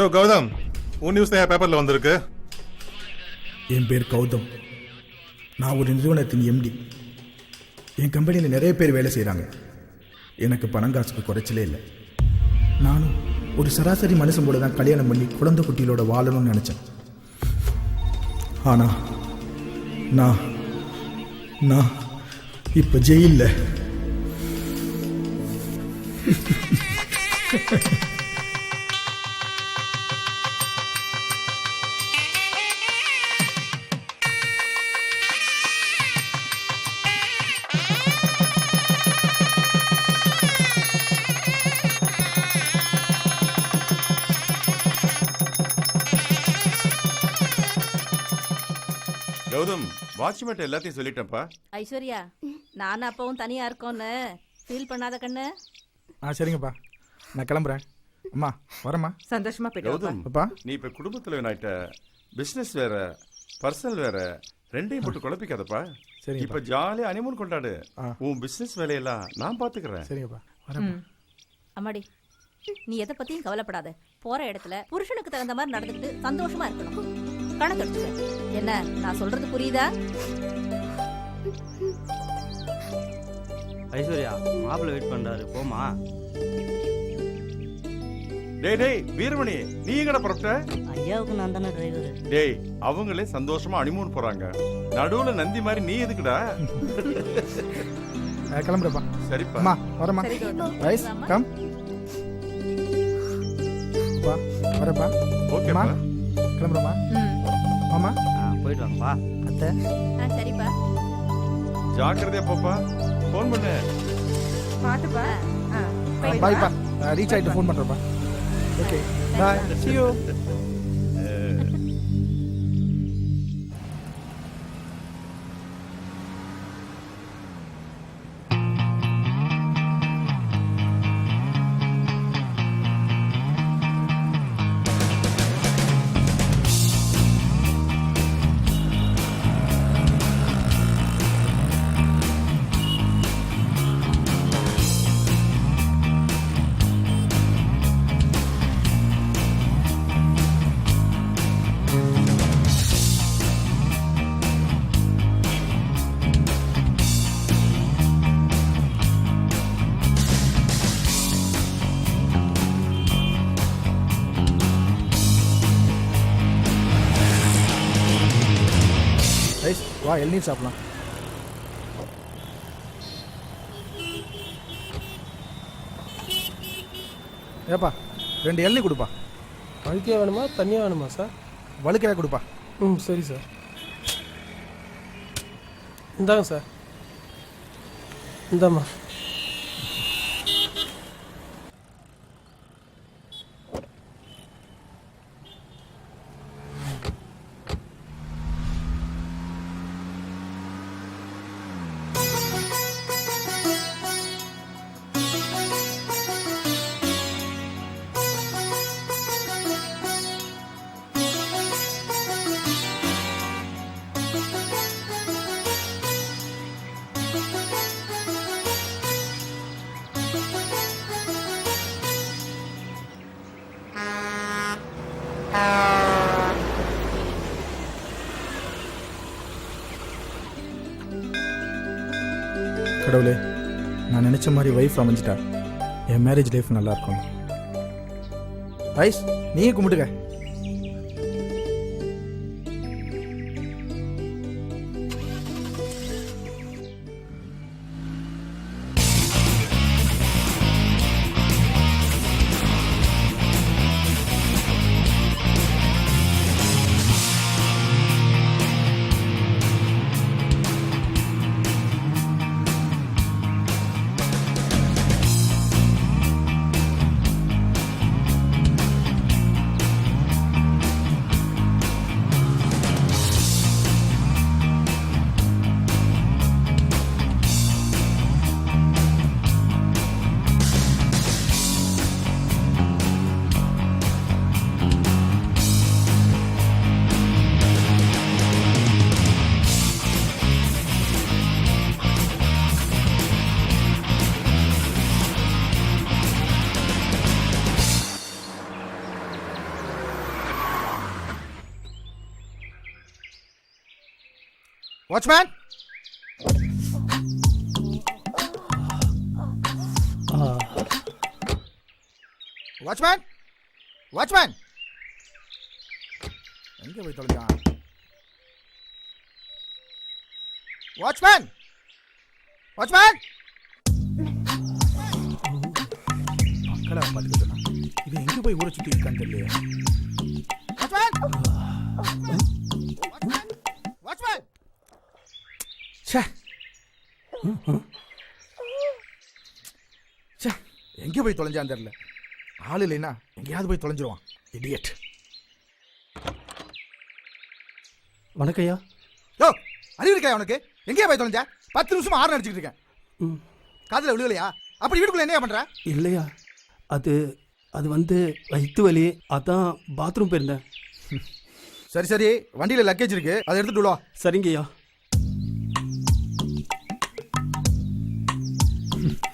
யோ கௌதம், உன் நியூஸ் தான் பேப்பர்ல வந்திருக்கு. என் பேர் கௌதம். நான் ஒரு நிறுவனத்தின் எம்டி. என் கம்பெனியில் நிறைய பேர் வேலை செய்கிறாங்க. எனக்கு பணங்காசுக்கு குறைச்சலே இல்லை. நானும் ஒரு சராசரி மனுஷன் போல தான் கல்யாணம் பண்ணி குழந்தை குட்டிகளோட வாழணும்னு நினச்சேன். ஆனால் நான் இப்போ ஜெயிலில். கௌதம், வாட்ச்மேட் எல்லாத்தையும் சொல்லிட்டேன்ப்பா. ஐஸ்வர்யா, நான் அப்பவும் தனியா இருக்கோன்னு ஃபீல் பண்ணாத கண்ணு. சரிங்கப்பா, நான் கிளம்புறேன். அம்மா வரேம்மா. சந்தோஷமா போயிட்டு கௌதம், நீ இப்ப குடும்பத்துல ஆயிட்ட. பிசினஸ் வேற, பர்சனல் வேற, ரெண்டையும் போட்டு குழப்பிக்காதப்பா. சரி, இப்ப ஜாலியா ஹனிமூன் கொண்டாடு. உன் பிசினஸ் வேலையெல்லாம் நான் பாத்துக்கிறேன். சரிங்கப்பா, வரேன். அம்மாடி, நீ எதை பத்தியும் கவலைப்படாத. போற இடத்துல புருஷனுக்கு தகுந்த மாதிரி நடந்துக்கிட்டு சந்தோஷமா இருக்கணும். கணக்கு எடுத்துக்க. என்ன நான் சொல்றது புரியுதா? ஐஸ்வர்யா, மாப்பிள்ள வெயிட் பண்றாரு, போமா. டேய் வீரமணி, நீ எங்கட புறப்பட்ட? ஐயாவுக்கு நான் தானே டிரைவர். டேய், அவங்களே சந்தோஷமா ஹனிமூன் போறாங்க. நடுவுல நந்தி மாதிரி நீ எதுக்குடா? கிளம்புறப்பா. சரிப்பா. அம்மா வரேம்மா. Rice come. அப்பா வரேப்பா. ஓகேப்பா, கிளம்புறேம்மா. மாமா போயிட்டு வாங்கப்பா. அத்தை. சரிப்பா, ஜாக்கிரதையா போப்பா. போன் பண்ணு. பாத்துப்பா. பாய்ப்பா. ரீச் ஆயிட்டு ஃபோன் பண்றேன்ப்பா. Okay bye, see you. வா, இளநீர் சாப்பிடலாம். ஏப்பா 2 இளநீர் கொடுப்பா. வழுக்கையா வேணுமா தண்ணியாக வேணுமா சார்? வழுக்கையாக கொடுப்பா. சரி சார், இந்தாங்க சார். இந்தாம்மா. கடவுளே, நான் நினச்ச மாதிரி வைஃப் அமைஞ்சிட்டா என் மேரேஜ் லைஃப் நல்லா இருக்கும். ஐஸ், நீயே கும்பிட்டுக்க. வாட்ச்மேன், வாட்ச்மேன், வாட்ச்மேன், எங்க போய் தொலைஞ்சான்? Watchman, watchman. மக்களா பாத்துக்க சொன்னா இவன் எங்க போய் ஊரை சுத்தி இருக்கான்னு தெரியல. Watchman, watchman, watchman. ச்சே, ச்சே, எங்க போய் தொலைஞ்சான்னு தெரியல. ஆள் இல்லைன்னா எங்கேயாவது போய் தொலைஞ்சிருவான். இடியட். வணக்கம் ஐயா. யோ, அறிவு இருக்கா உனக்கு? எங்கேயா போய் தொலைஞ்ச? 10 நிமிஷமா ஆறு அடிச்சுட்டு இருக்கேன். ம் காதுல விழுகலையா? அப்படி வீட்டுக்குள்ள என்ன பண்ற? இல்லையா, அது வந்து வயிற்று வலி, அதான் பாத்ரூம் போயிருந்தேன். சரி சரி, வண்டியில லக்கேஜ் இருக்கு, அதை எடுத்துட்டு விடுவா. சரிங்கய்யா.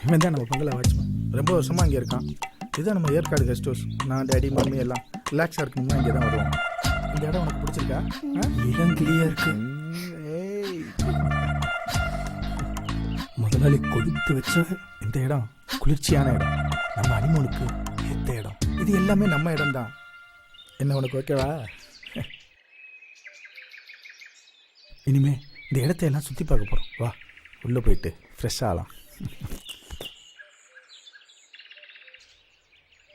இவன் தான் நம்ம பங்களா வாட்ச்மேன். ரொம்ப வருஷமா இங்கே இருக்கான். இதுதான் நம்ம ஏற்காடு கெஸ்ட் ஹவுஸ். நான் டேடி மம்மி எல்லாம் ரிலாக்ஸாக இருக்கணும்னா இங்கே தான் வருவோம். இந்த இடம் உனக்கு பிடிச்சிருக்கா? இடம் கிளியா இருக்கு. முதலாளி கொடுத்து வச்சேன். இந்த இடம் குளிர்ச்சியான இடம், நம்ம அனிமோனுக்கு ஏற்ற இடம். இது எல்லாமே நம்ம இடம் தான். என்ன உனக்கு ஓகேவா? இனிமே இந்த இடத்த எல்லாம் சுற்றி பார்க்க போகிறோம். வா, உள்ளே போயிட்டு ஃப்ரெஷ் ஆகலாம்.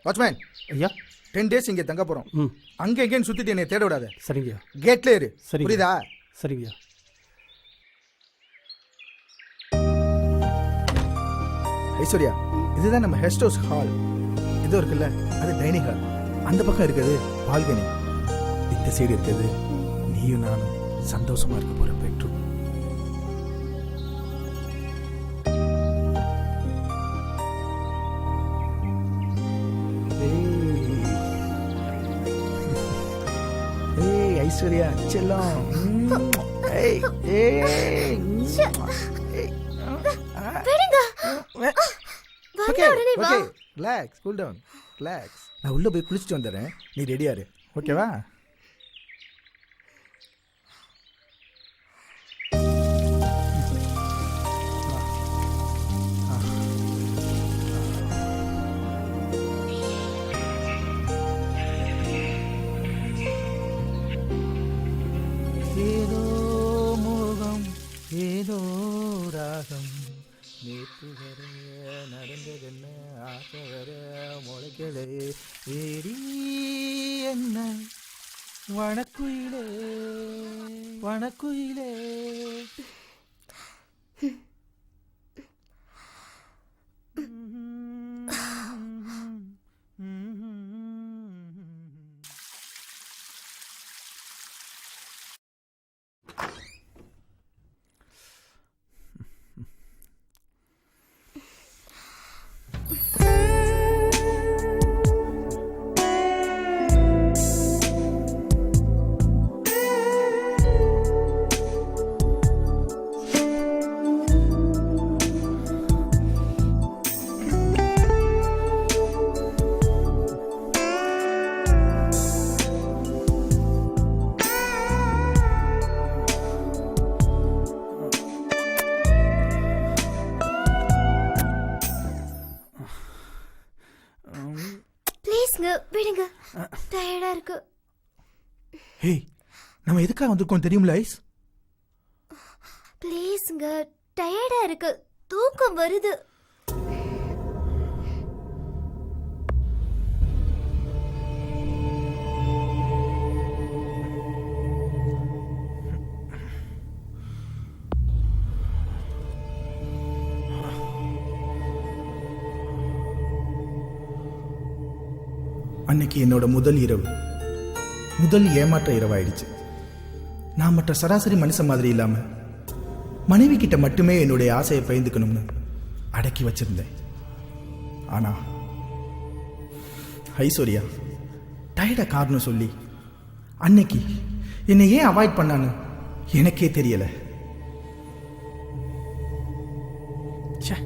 வாட்ச்மேன் ஐயா. 10 days இங்கே தங்க போகிறோம். ம் அங்கே எங்கேன்னு சுற்றிட்டு என்னை தேட விடாத. சரிங்கய்யா. கேட்ல இரு. சரி, புரியுதா? சரிங்கய்யா. ஐஸ்வர்யா, இதுதான் நம்ம கெஸ்ட் ஹவுஸ் ஹால். இது இருக்குல்ல, அது டைனிங் ஹால். அந்த பக்கம் இருக்குது பால்கனி. இந்த சைடு இருக்குது நீயும் நானும் சந்தோஷமா இருக்க போற பெட்ரூம். ஏய் ஐஸ்வர்யா செல்லம். ஏய் ஏய் okay okay, relax, cool down, relax. நான் உள்ள போய் குளிச்சுட்டு வந்துடுறேன், நீ ரெடியா இரு. ஓகேவா? ஏதோ மோகம் ஏதோ ராகம், நேற்று வர நடந்ததென்ன, ஆசை வர முளைக்கலே, ஏடி என்ன வணக்குயிலே வணக்குயிலே. விடுங்க, டயர்டா இருக்கு. ஹே, நம்ம எதுக்காக வந்திருக்கோம் தெரியுமில ஐஸ்? ப்ளீஸ்ங்க, டயர்டா இருக்கு, தூக்கம் வருது. அன்னைக்கு என்னோட முதல் இரவு, முதல் ஏமாற்ற இரவாயிடுச்சு. நான் மற்ற சராசரி மனுஷன் மாதிரி இல்லாம மனைவி கிட்ட மட்டுமே என்னுடைய ஆசையை பகிர்ந்துக்கணும்னு அடக்கி வச்சிருந்தேன். ஆனா ஐஸ்வர்யா டயர்டா காரணம் சொல்லி அன்னைக்கு என்னை ஏன் அவாய்ட் பண்ணான்னு எனக்கே தெரியல. ச்சே.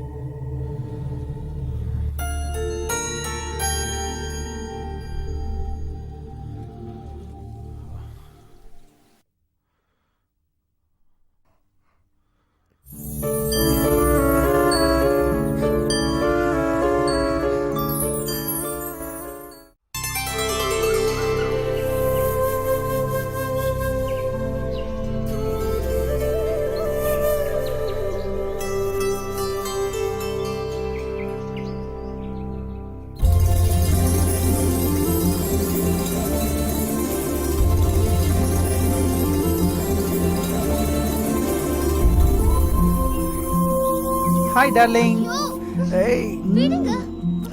Hi darling. ஏய் விடுங்க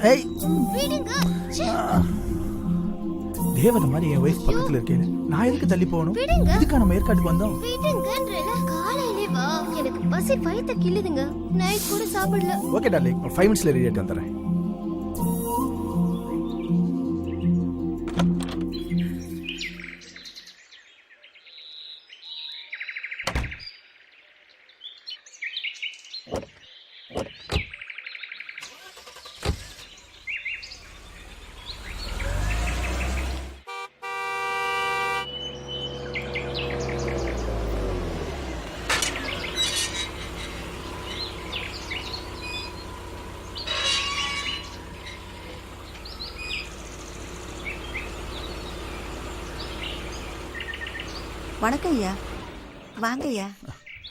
ஏய் விடுங்க ச்சே, தேவதை மாதிரி என் வைஃப் பக்கத்துல இருக்கேன். நான் எதுக்கு தள்ளி போகணும்? விடுங்க. இதுக்கா நம்ம ஏற்காடுக்கு வந்தோம்? விடுங்கன்றல காலையிலே வா. எனக்கு பசி வயித்த கிள்ளுதுங்க. நைட் கூட சாப்பிடல. ஓகே டார்லிங், ஒரு 5 மினிட்ஸ்ல ரெடி ஆயிட்டு வந்துடுறேன். வணக்கம் ஐயா. வாங்க ஐயா.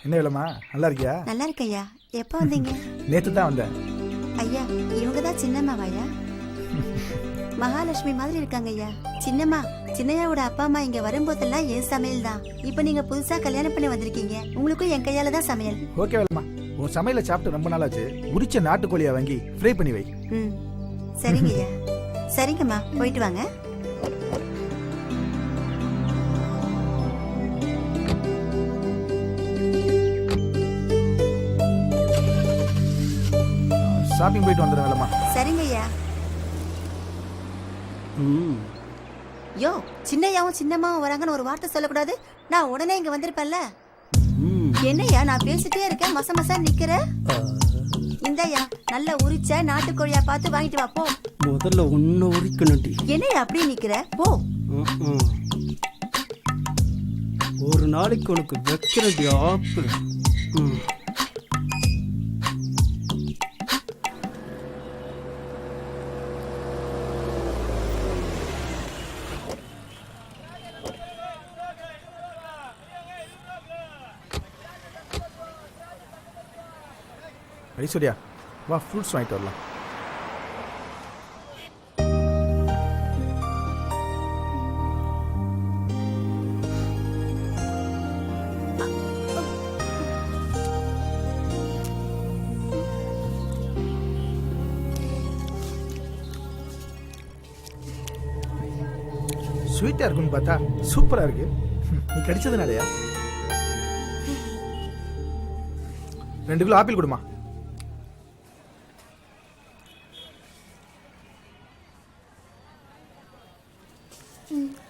என்ன வேலைமா, நல்லா இருக்கியா? நல்லா இருக்க ஐயா. எப்போ வந்தீங்க? நேத்து தான் வந்தேன். ஐயா இவங்க தான் சின்னம்மாவா ஐயா? மகாலட்சுமி மாதிரி இருக்காங்க ஐயா. சின்னம்மா, சின்னையாவோட அப்பா அம்மா இங்க வரும்போதெல்லாம் என் சமையல் தான். இப்போ நீங்க புதுசா கல்யாணம் பண்ணி வந்திருக்கீங்க, உங்களுக்கும் என் கையால தான் சமையல். ஓகே வேலைமா, உன் சமையல சாப்பிட்டு ரொம்ப நாளாச்சு. உரிச்ச நாட்டுக்கோழியா வாங்கி ஃப்ரை பண்ணி வை. ம் சரிங்க ஐயா. சரிங்கம்மா, போயிட்டு வாங்க. ஷாப்பிங் போயிட்டு வந்துடுறேன் வேலைமா. சரிங்க ஐயா. ம் யோ, சின்னையாவும் சின்னம்மாவும் வராங்கன்னு ஒரு வார்த்தை சொல்லக்கூடாது? நான் உடனே இங்க வந்திருப்பேன்ல. ம் என்னய்யா நான் பேசிட்டே இருக்கேன், மச மசா நிக்கிற? இந்தய்யா நல்ல உரிச்ச நாட்டுக்கோழியா பார்த்து வாங்கிட்டு வா போ. முதல்ல ஒன்று உரிக்கணும்டி. என்னய்யா அப்படியே நிக்கிற? போ. ம். ஒரு நாளைக்கு உனக்கு வைக்கிறடி ஆப்பு. ம் ஐஸ்வர்யா, வா ஃப்ரூட்ஸ் வாங்கிட்டு வரலாம். ஸ்வீட்டா இருக்குன்னு பார்த்தா சூப்பரா இருக்கு. நீ கிடைச்சதுனாலயா? 2 கிலோ ஆப்பிள் கொடுமா.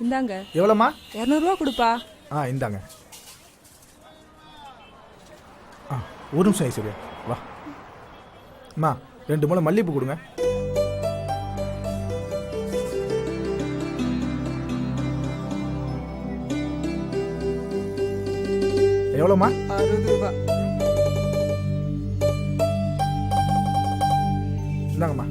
இந்தாங்க. எவ்வளோமா? 200 ரூபா கொடுப்பா. இந்தாங்க. ஒரு நிமிஷம் ஐஸ்வர்யா, வா. அம்மா 2 முளை மல்லிகைப்பூ கொடுங்க. எவ்வளோமா? 60 ரூபா. இந்தாங்கம்மா.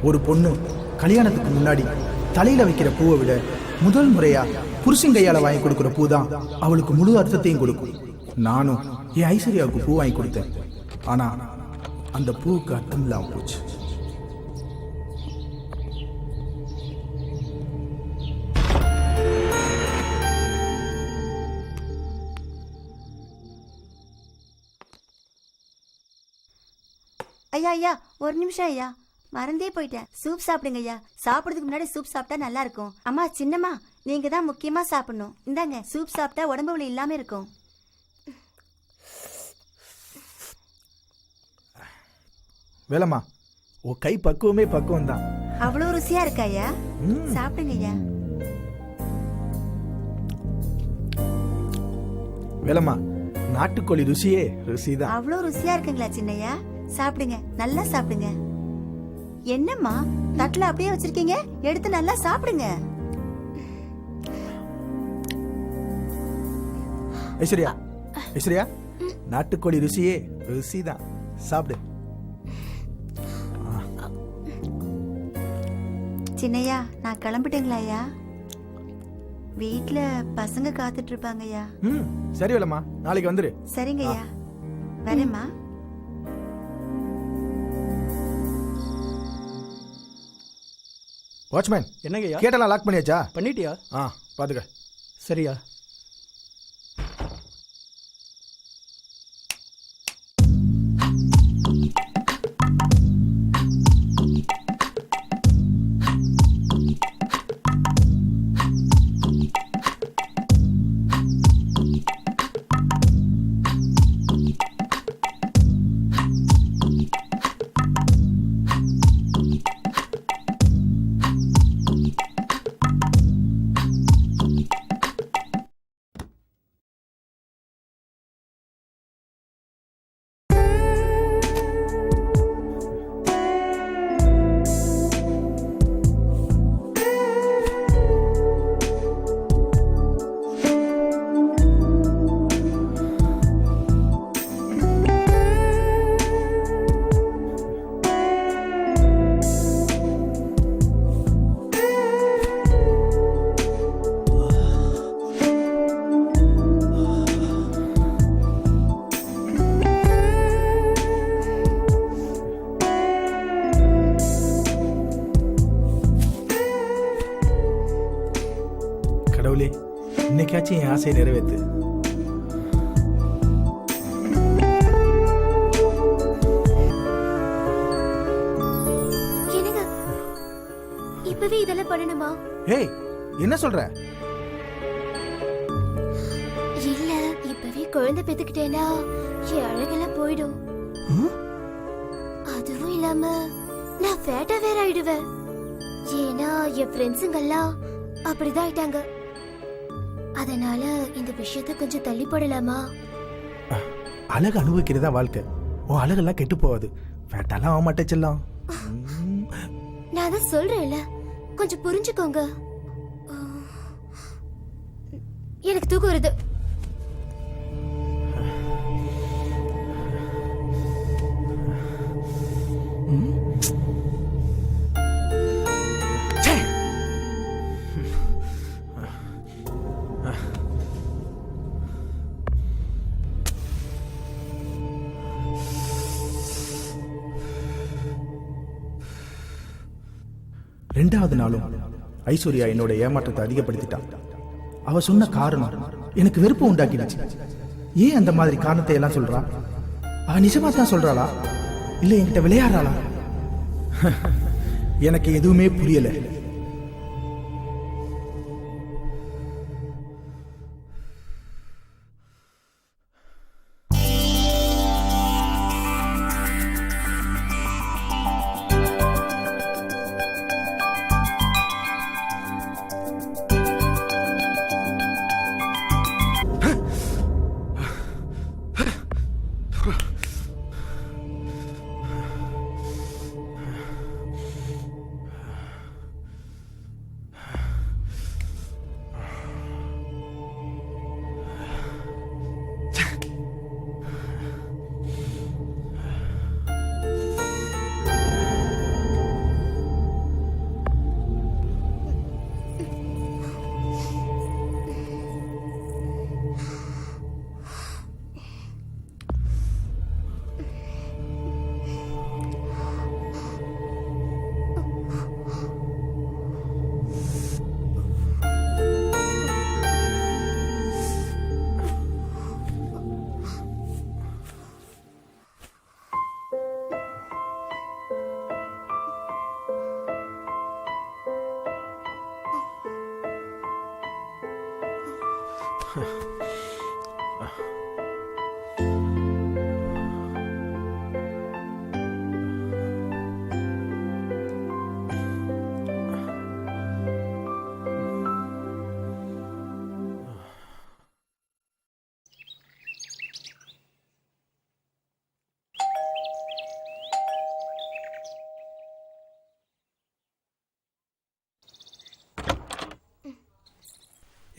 ஒரு பொண்ணு கல்யாணத்துக்கு முன்னாடி தலையில வைக்கிற பூவை விட முதல் முறையா புருஷன் கையால வாங்கி கொடுக்கிற பூ தான் அவளுக்கு முழு அர்த்தத்தையும் கொடுக்கும். நானும் என் ஐஸ்வர்யாவுக்கு பூ வாங்கி கொடுத்தேன். ஆனா அந்த பூவுக்கு அர்த்தம் இல்லாம போச்சு. ஐயா ஐயா, ஒரு நிமிஷம் ஐயா, மறந்தே போயிட்டேன். சூப் சாப்பிடுங்க ஐயா. சாப்பிடுறதுக்கு முன்னாடி சூப் சாப்பிட்டா நல்லா இருக்கும். அம்மா சின்னம்மா, நீங்க தான் முக்கியமா சாப்பிடணும். இந்தாங்க, சூப் சாப்பிட்டா உடம்பு வலி இல்லாம இருக்கும். வேலம்மா, உன் கை பக்குவமே பக்குவம் தான். அவ்வளவு ருசியா இருக்கா ஐயா? சாப்பிடுங்க ஐயா. வேலம்மா, நாட்டுக்கோழி ருசியே ருசிதான். அவ்வளவு ருசியா இருக்குங்களா சின்னையா? சாப்பிடுங்க, நல்லா சாப்பிடுங்க. என்னம்மா தட்டுல அப்படியே வச்சிருக்கீங்க, எடுத்து நல்லா சாப்பிடுங்க. ஐஸ்வர்யா, ஐஸ்வர்யா, நாட்டுக்கோழி ருசியே ருசி தான். சாப்பிடு. சின்னையா நான் கிளம்பிட்டேங்களா ஐயா? வீட்ல பசங்க காத்துட்டு இருப்பாங்க ஐயா. சரி வேலம்மா, நாளைக்கு வந்துரு. சரிங்க ஐயா, வரேம்மா. வாட்ச்மேன், என்னங்கய்யா? கேட்டெல்லாம் லாக் பண்ணியாச்சா? பண்ணிட்டியா? பாத்துக்க. சரியா? கடவுளே, இன்னைக்காச்சும் என் ஆசையை நிறைவேற்று. என்னங்க இப்பவே இதெல்லாம் பண்ணணுமா? ஏய், என்ன சொல்ற? இல்ல, இப்பவே குழந்தை பெத்துக்கிட்டேனா என் அழகெல்லாம் போயிடும். அதுவும் இல்லாம நான் ஃபேட்டா வேற ஆயிடுவேன். ஏன்னா என் ஃப்ரெண்ட்ஸுங்கெல்லாம் அப்படிதான் ஆயிட்டாங்க. அதனால இந்த விஷயத்த கொஞ்சம் தள்ளி போடலாமா? அழகு அனுபவிக்கிறதா வாழ்க்கை. உன் அழகெல்லாம் கெட்டு போகாது. ஃபேட்டாலாம் ஆக மாட்டே செல்லம். நான் தான் சொல்றேன்ல, கொஞ்சம் புரிஞ்சுக்கோங்க. எனக்கு தூக்கம் வருது. ரெண்டாவது நாளும் ஐஸ்வர்யா என்னோட ஏமாற்றத்தை அதிகப்படுத்திட்டான். அவ சொன்ன காரணம் எனக்கு வெறுப்பு உண்டாக்கிடுச்சு. ஏன் அந்த மாதிரி காரணத்தை எல்லாம் சொல்றா? அவ நிஜமா தான் சொல்றாளா, இல்ல என்கிட்ட விளையாடுறாளா? எனக்கு எதுவுமே புரியல.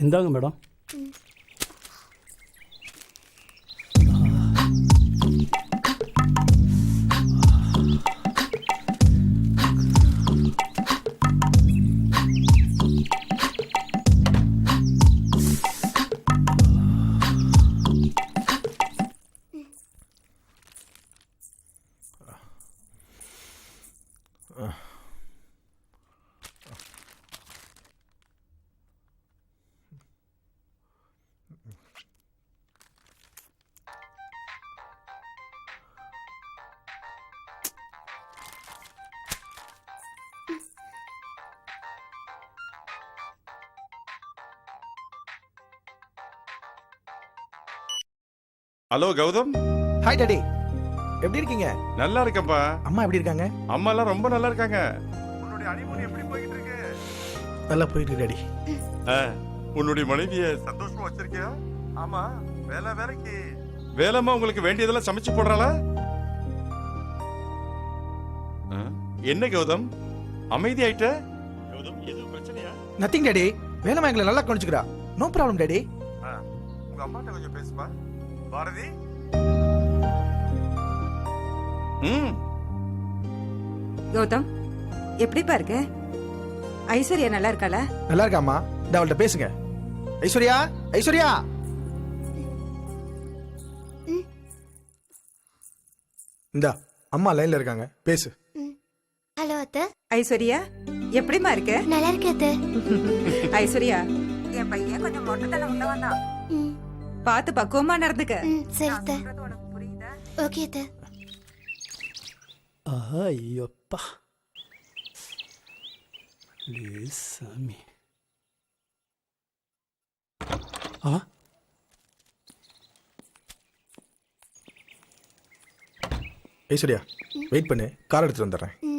இந்தாங்க madam. Hello Gautham, hi daddy, எப்படி இருக்கீங்க? நல்லா இருக்கேன்ப்பா. அம்மா எப்படி இருக்காங்க? அம்மா எல்லாம் ரொம்ப நல்லா இருக்காங்க. உன்னுடைய ஹனிமூன் எப்படி போயிட்டு இருக்கு? நல்லா போயிட்டு டாடி. உன்னுடைய மனைவிய சந்தோஷமா வச்சிருக்கியா? ஆமா, வேலைக்கு வேலைமா உங்களுக்கு வேண்டியதெல்லாம் சமைச்சு போடுறாளா? என்ன கௌதம் அமைதி ஆயிட்ட? கௌதம் எதுவும் பிரச்சனையா? நத்திங் டாடி, வேலைமா எங்களை நல்லா கவனிச்சுக்கிறா. No problem daddy. உங்க அம்மாட்ட கொஞ்சம் பேசுப்பா. பாரதி. கௌதம் எப்படிப்பா இருக்க? ஐஸ்வர்யா நல்லா இருக்காளா? நல்லா இருக்காம்மா. இந்த அவள்கிட்ட பேசுங்க. ஐஸ்வர்யா, ஐஸ்வர்யா. இந்தா அம்மா லைன்ல இருக்காங்க, பேசு. ஹலோ அத்தை. ஐஸ்வர்யா எப்படிமா இருக்க? நல்லா இருக்கேன் அத்தை. ஐஸ்வர்யா, என் பையன் கொஞ்சம் மொட்டைத்தனம் உள்ளவன் தான். ம், பார்த்து பக்குவமா நடந்துக்க. சரி அத்தை. உனக்கு புரியுதா? ஓகே அத்தை. ஐயோப்பா சாமி. ஐஸ்வர்யா வெயிட் பண்ணு, கார் எடுத்துட்டு வந்துடுறேன். ம்,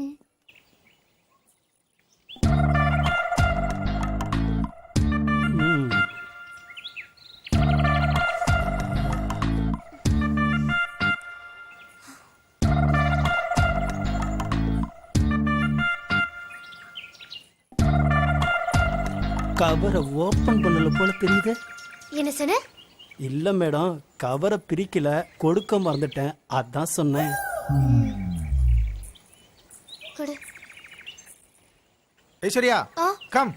கவரை ஓப்பன் பண்ணல போல தெரியுது. என்ன சொன்ன? இல்ல மேடம், கவரை பிரிக்கல, கொடுக்க மறந்துட்டேன், அதான் சொன்னேன். கொடு. ஐஸ்வர்யா ஆ. கம்.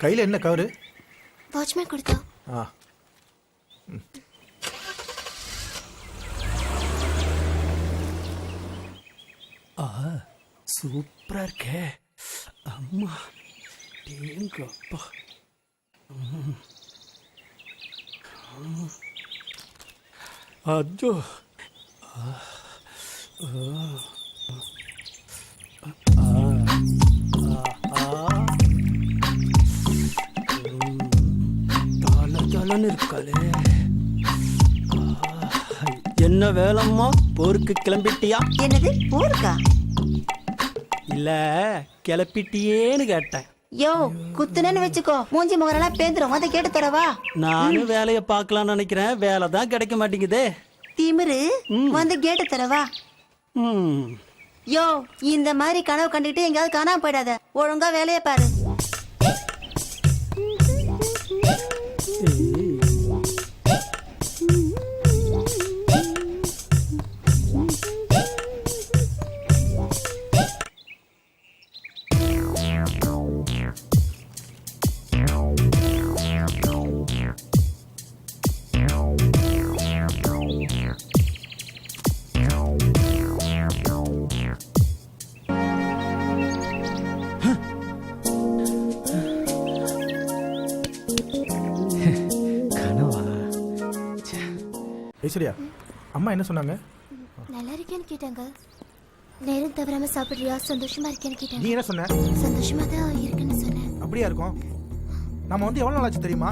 கையில என்ன கவரு? வாட்ச்மேன் கொடுத்தா. ஆ, சூப்பரா இருக்கே அம்மா. டேங்கப்பா. அஜோ. தலன்னு இருக்காளே. என்ன வேலைம்மா, போருக்கு கிளம்பிட்டியா? என்னது போருக்கா? இல்ல கிளப்பிட்டியேன்னு கேட்டேன். யோ குத்துனன்னு வச்சுக்கோ, மூஞ்சி முகரெல்லாம் பேந்துரும். அதை கேட்டு தரவா? நானும் வேலையை பார்க்கலாம்னு நினைக்கிறேன், வேலை தான் கிடைக்க மாட்டேங்குதே. திமிரு வந்து கேட்டு தரவா? ம். யோ இந்த மாதிரி கனவு கண்டுட்டு எங்கேயாவது காணாம போயிடாத. ஒழுங்கா வேலையை பாரு. கனவா? ஐஸ்வர்யா அம்மா என்ன சொன்னாங்க? நல்லா இருக்கேன்னு கேட்டாங்க. நேரம் தவறாம சாப்பிடுறியா? சந்தோஷமா இருக்கேன்னு நீ கேட்டாங்க. என்ன சொன்ன? சந்தோஷமா தான் இருக்குன்னு சொன்னேன். அப்படியா இருக்கும்? நம்ம வந்து எவ்வளவு நாள் ஆச்சு தெரியுமா?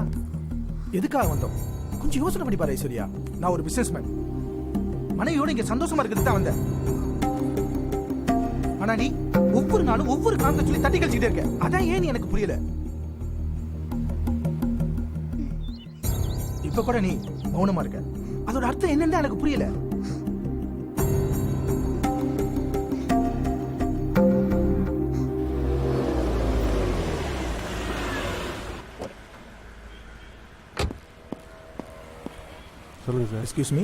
எதுக்காக வந்தோம்? கொஞ்சம் யோசனை பண்ணி பாரு ஐஸ்வர்யா. நான் ஒரு பிசினஸ்மேன், மனைவியோட இங்க சந்தோஷமா இருக்கிறது தான் வந்தேன். ஆனா நீ ஒவ்வொரு நாளும் ஒவ்வொரு காரணத்தை சொல்லி தட்டி கழிச்சுட்டே இருக்க. அதான் ஏன் எனக்கு புரியல. இப்ப கூட நீ மௌனமா இருக்க, அதோட அர்த்தம் என்னன்னு எனக்கு புரியல. சொல்லுங்க சார். எக்ஸ்கியூஸ் மீ,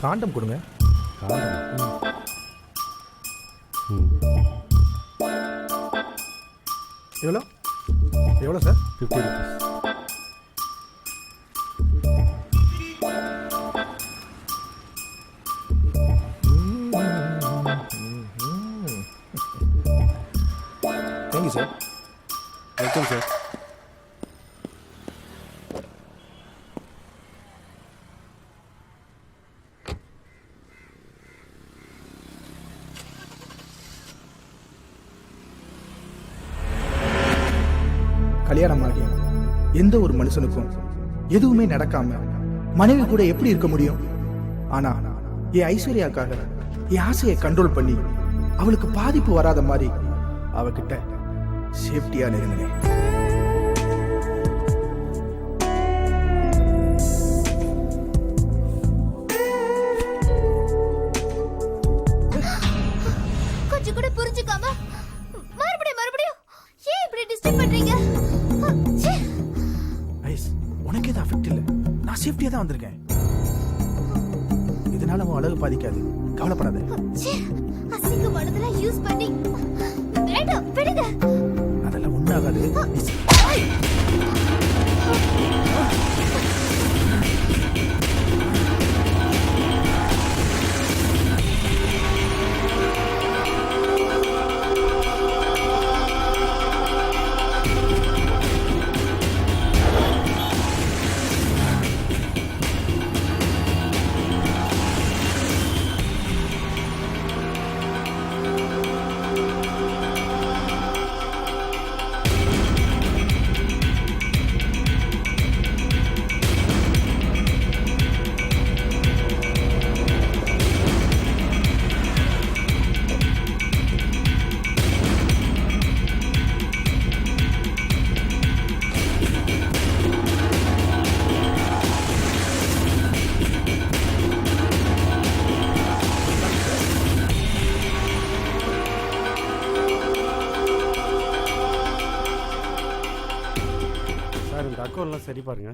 காண்டம் கொடுங்க. எவ்வளோ எவ்வளோ sir? 50 rupees. Thank you sir. Welcome sir. கல்யாணம் ஆகி எந்த ஒரு மனுஷனுக்கும் எதுவுமே நடக்காம மனைவி கூட எப்படி இருக்க முடியும்? ஆனா என் ஐஸ்வர்யாக்காக என் ஆசையை கண்ட்ரோல் பண்ணி அவளுக்கு பாதிப்பு வராத மாதிரி அவகிட்ட சேஃப்டியா நெருங்கினேன். கொஞ்சம் கூட புரிஞ்சுக்காம மறுபடியும் ஏன் இப்படி டிஸ்டர்ப் பண்றீங்க? ச்சே. ஐஸ், உனக்கு எதுவும் அஃபெக்ட் இல்ல. நான் சேஃப்டியா தான் வந்திருக்கேன். இதனால உன் அழகு பாதிக்காது, கவலைப்படாத. ச்சே. அசிங்கமானதெல்லாம் யூஸ் பண்ணி வேண்டாம், விடுங்க. அதெல்லாம் ஒண்ணாகாது. சார் இந்த அக்கௌண்ட்லாம் சரி பாருங்க.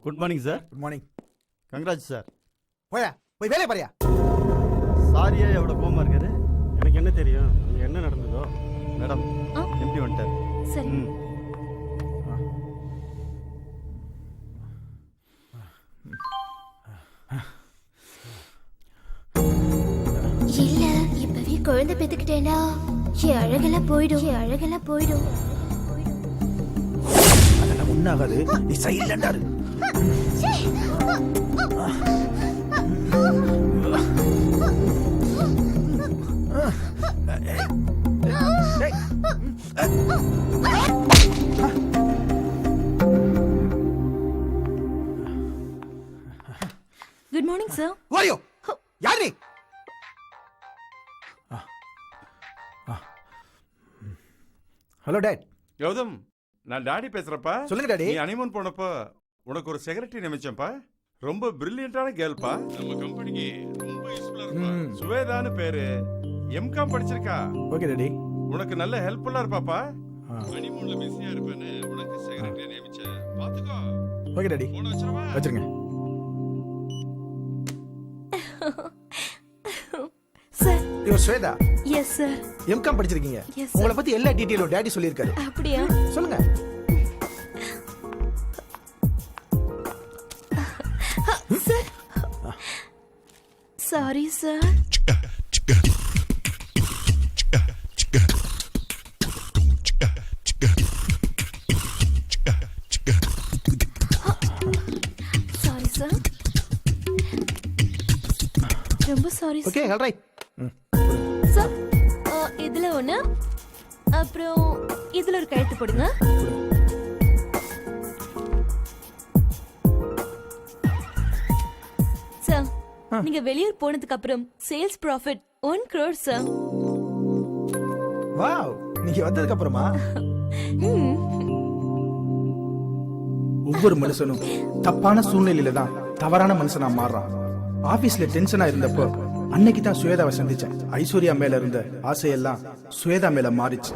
Good morning sir. Good morning. Congrats sir. போயா, போய் வேலைய பாரியா. சாரியா எவ்வளோ கோமா இருக்காரு. எனக்கு என்ன தெரியும் அங்க என்ன நடந்ததோ. மேடம் எப்படி வந்துட்டார்? சரி. ம். இல்ல, இப்பவே குழந்தை பெத்துக்கிட்டேனா என் அழகெல்லாம் போயிடும். அதெல்லாம் ஒண்ணாகாது. நீ சைலண்டா இரு. Good morning sir. வாரியோ, யார் நீ? Hello dot. கௌதம், நான் டாடி பேசுறப்பா. சொல்லுங்க டாடி. நீ ஹனிமூன் போனப்போ உனக்கு ஒரு செக்ரட்டரி நியமிச்சேன்ப்பா. ரொம்ப பிரில்லியண்டான கேர்ள்பா. நம்ம கம்பெனிக்கு ரொம்ப யூஸ்ஃபுல்லா இருப்பா. சுவேதான்னு பேரு. எம்காம் படிச்சிருக்கா. Okay daddy. உனக்கு நல்ல ஹெல்ப்ஃபுல்லா இருப்பாப்பா. ஹனிமூன்ல பிஸியா இருப்பேன்னு உனக்கு செக்ரட்டரி நியமிச்சேன். பாத்துக்கோ. Okay daddy. போன் வச்சிரவா? வச்சிருங்க. Sir. Your Swetha. Yes sir. MCom படிச்சிருக்கீங்க. Yes, sir. உங்களை பத்தி எல்லா டீடைலும் டாடி சொல்லியிருக்காரு. அப்படியா? சொல்லுங்க. Sir. Sorry sir. Sorry sir. ரொம்ப sorry okay, sir. Alright. Sir, இதுல ஒண்ணு, அப்புறம் இதுல ஒரு கழுத்து போடுங்க. சார், நீங்க வெளியூர் போனதுக்கு அப்புறம் sales profit 1 crore sir. Wow, நீங்க வந்ததுக்கு அப்புறமா? ஒவ்வொரு மனுஷனும் தப்பான சூழ்நிலையில தான் தவறான மனுஷனா மாறுறான். ஆபீஸ்ல டென்ஷனா இருந்தப்போ அன்னைக்கு தான் சுவேதாவை சந்திச்சேன். ஐஸ்வர்யா மேல இருந்த ஆசையெல்லாம் சுவேதா மேல மாறிச்சு.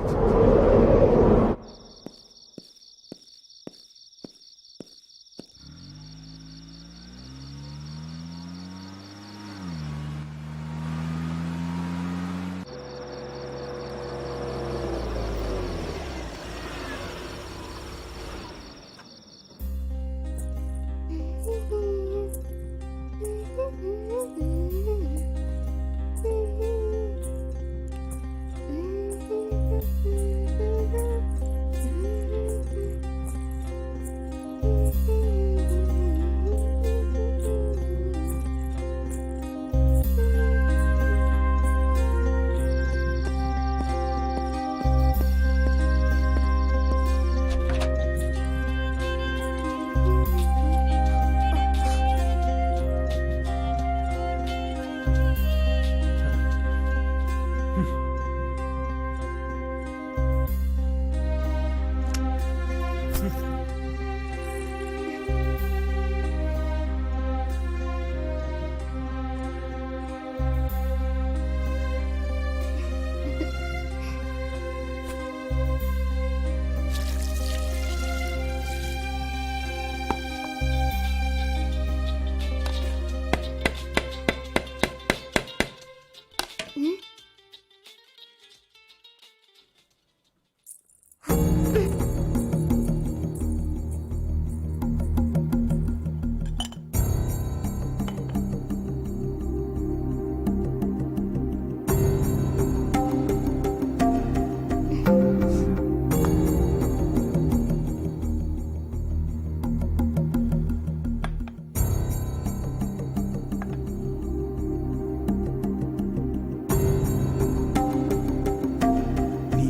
நீ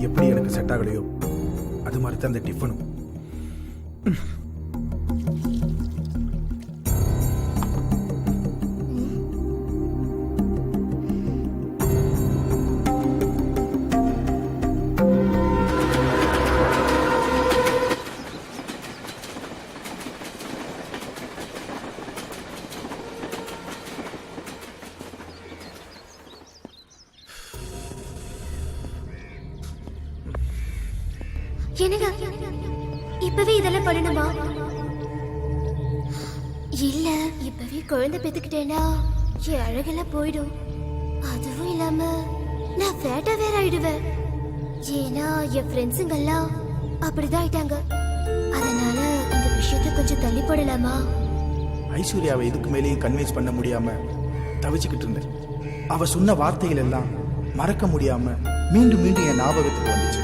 எப்படி எனக்கு செட் ஆகலையோ அது மாதிரி தான் அந்த டிஃபனும். என்னங்க இப்பவே இதெல்லாம் பண்ணணுமா? இல்ல இப்பவே குழந்தை பெத்துக்கிட்டேன்னா என் அழகெல்லாம் போயிடும். அதுவும் இல்லாம நான் ஃபேட்டா வேற ஆயிடுவேன். ஏன்னா என் ஃப்ரெண்ட்ஸுங்கெல்லாம் அப்படிதான் ஆயிட்டாங்க. அதனால இந்த விஷயத்தை கொஞ்சம் தள்ளி போடலாமா? ஐஸ்வர்யாவை இதுக்கு மேலேயும் கன்வின்ஸ் பண்ண முடியாம தவிச்சுக்கிட்டு இருந்தேன். அவ சொன்ன வார்த்தைகள் எல்லாம் மறக்க முடியாம மீண்டும் மீண்டும் என் ஞாபகத்துக்கு வந்துச்சு.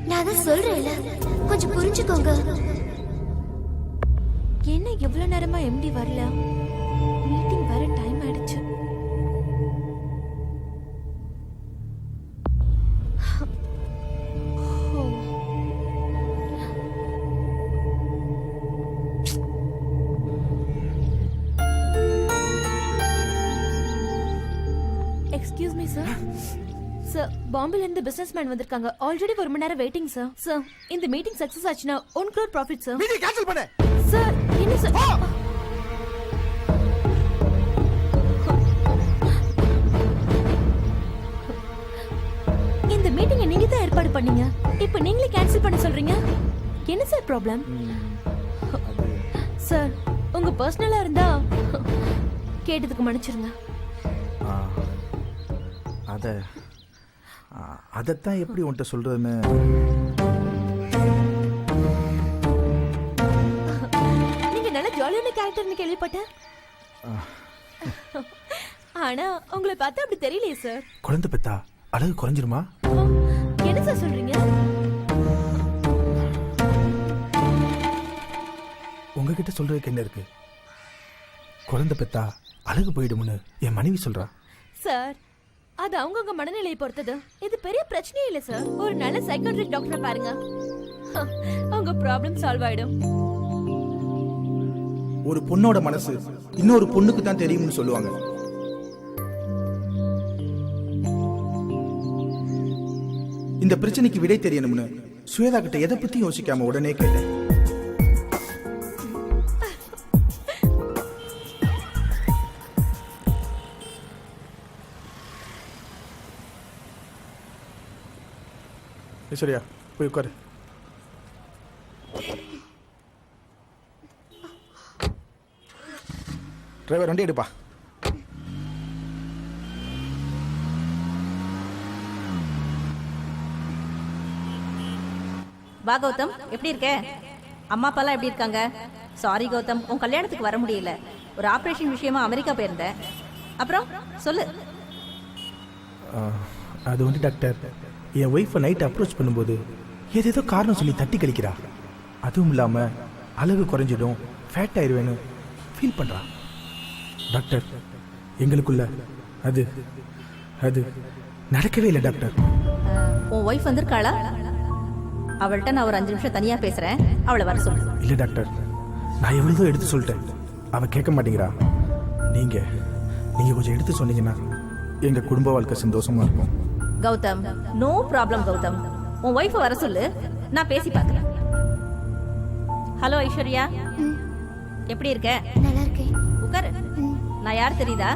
நான் தான் சொல்றேன்ல, கொஞ்சம் புரிஞ்சுக்கோங்க. என்ன எவ்வளவு நேரமா எம்டி வரல? மீட்டிங் வர டைம் ஆயிடுச்சு. Excuse me sir. சார், பாம்பேல இருந்து பிசினஸ் மேன் வந்திருக்காங்க. ஆல்ரெடி 1 மணி நேரம் வெயிட்டிங் சார். சார், இந்த மீட்டிங் சக்சஸ் ஆச்சுன்னா 1 crore profit sir. Meeting cancel பண்ணு. சார், என்ன சார்? இந்த மீட்டிங்கை நீங்க தான் ஏற்பாடு பண்ணீங்க. இப்போ நீங்களே கேன்சல் பண்ண சொல்றீங்க. என்ன சார் ப்ராப்ளம்? சார், உங்க பர்சனலா இருந்தா கேட்டதுக்கு மன்னிச்சிருங்க. அதைத்தான் எப்படி உன்கிட்ட சொல்றதுன்னு. நீங்க நல்ல ஜாலியான கேரக்டர்னு கேள்விப்பட்டேன். ஆனா உங்களை பார்த்தா அப்படி தெரியலையே சார். குழந்தை பெத்தா அழகு குறைஞ்சிருமா? என்ன சார் சொல்றீங்க? உங்ககிட்ட சொல்றதுக்கு என்ன இருக்கு? குழந்தை பெத்தா அழகு போயிடும்னு என் மனைவி சொல்றா. சார், அது அவங்கவுங்க மனநிலையை பொறுத்தது. இது பெரிய பிரச்சனையே இல்லை சார். ஒரு நல்ல சைக்காட்ரிக் டாக்டரை பாருங்க, உங்க ப்ராப்ளம் சால்வ் ஆயிடும். ஒரு பொண்ணோட மனசு இன்னொரு பொண்ணுக்கு தான் தெரியும்னு சொல்லுவாங்க. இந்த பிரச்சனைக்கு விடை தெரியணும்னு சுவேதா கிட்ட எதை பத்தி யோசிக்காம உடனே கேட்டேன். ஐஸ்வர்யா, போய் உட்காரு. டிரைவர் வண்டி எடுப்பா. வா கௌதம், எப்படி இருக்க? அம்மா அப்பாலாம் எப்படி இருக்காங்க? சாரி கௌதம், உன் கல்யாணத்துக்கு வர முடியல. ஒரு ஆபரேஷன் விஷயமா அமெரிக்கா போயிருந்தேன். அப்புறம் சொல்லு. அது வந்து டாக்டர், என் ஒய்ஃபை நைட் அப்ரோச் பண்ணும்போது ஏதேதோ காரணம் சொல்லி தட்டி கழிக்கிறா. அதுவும் இல்லாமல் அழகு குறைஞ்சிடும், ஃபேட் ஆயிடுவேன்னு ஃபீல் பண்ணுறா. டாக்டர், எங்களுக்குள்ள அது அது நடக்கவே இல்லை டாக்டர். உன் ஒய்ஃப் வந்திருக்காளா? அவள்கிட்ட நான் ஒரு 5 நிமிஷம் தனியாக பேசுகிறேன், அவளை வர சொல்லு. இல்லை டாக்டர், நான் எவ்வளோ எடுத்து சொல்லிட்டேன், அவள் கேட்க மாட்டேங்கிறா. நீங்கள் கொஞ்சம் எடுத்து சொன்னீங்கன்னா எங்கள் குடும்ப வாழ்க்கை சந்தோஷமாக இருக்கும். Gautham, no problem Gautham. உன் ஒய்ஃபை வர சொல்லு, நான் பேசி பார்க்குறேன். ஹலோ ஐஸ்வர்யா, எப்படி இருக்க? நல்லா இருக்கேன். உட்காரு. நான் யார் தெரியுதா?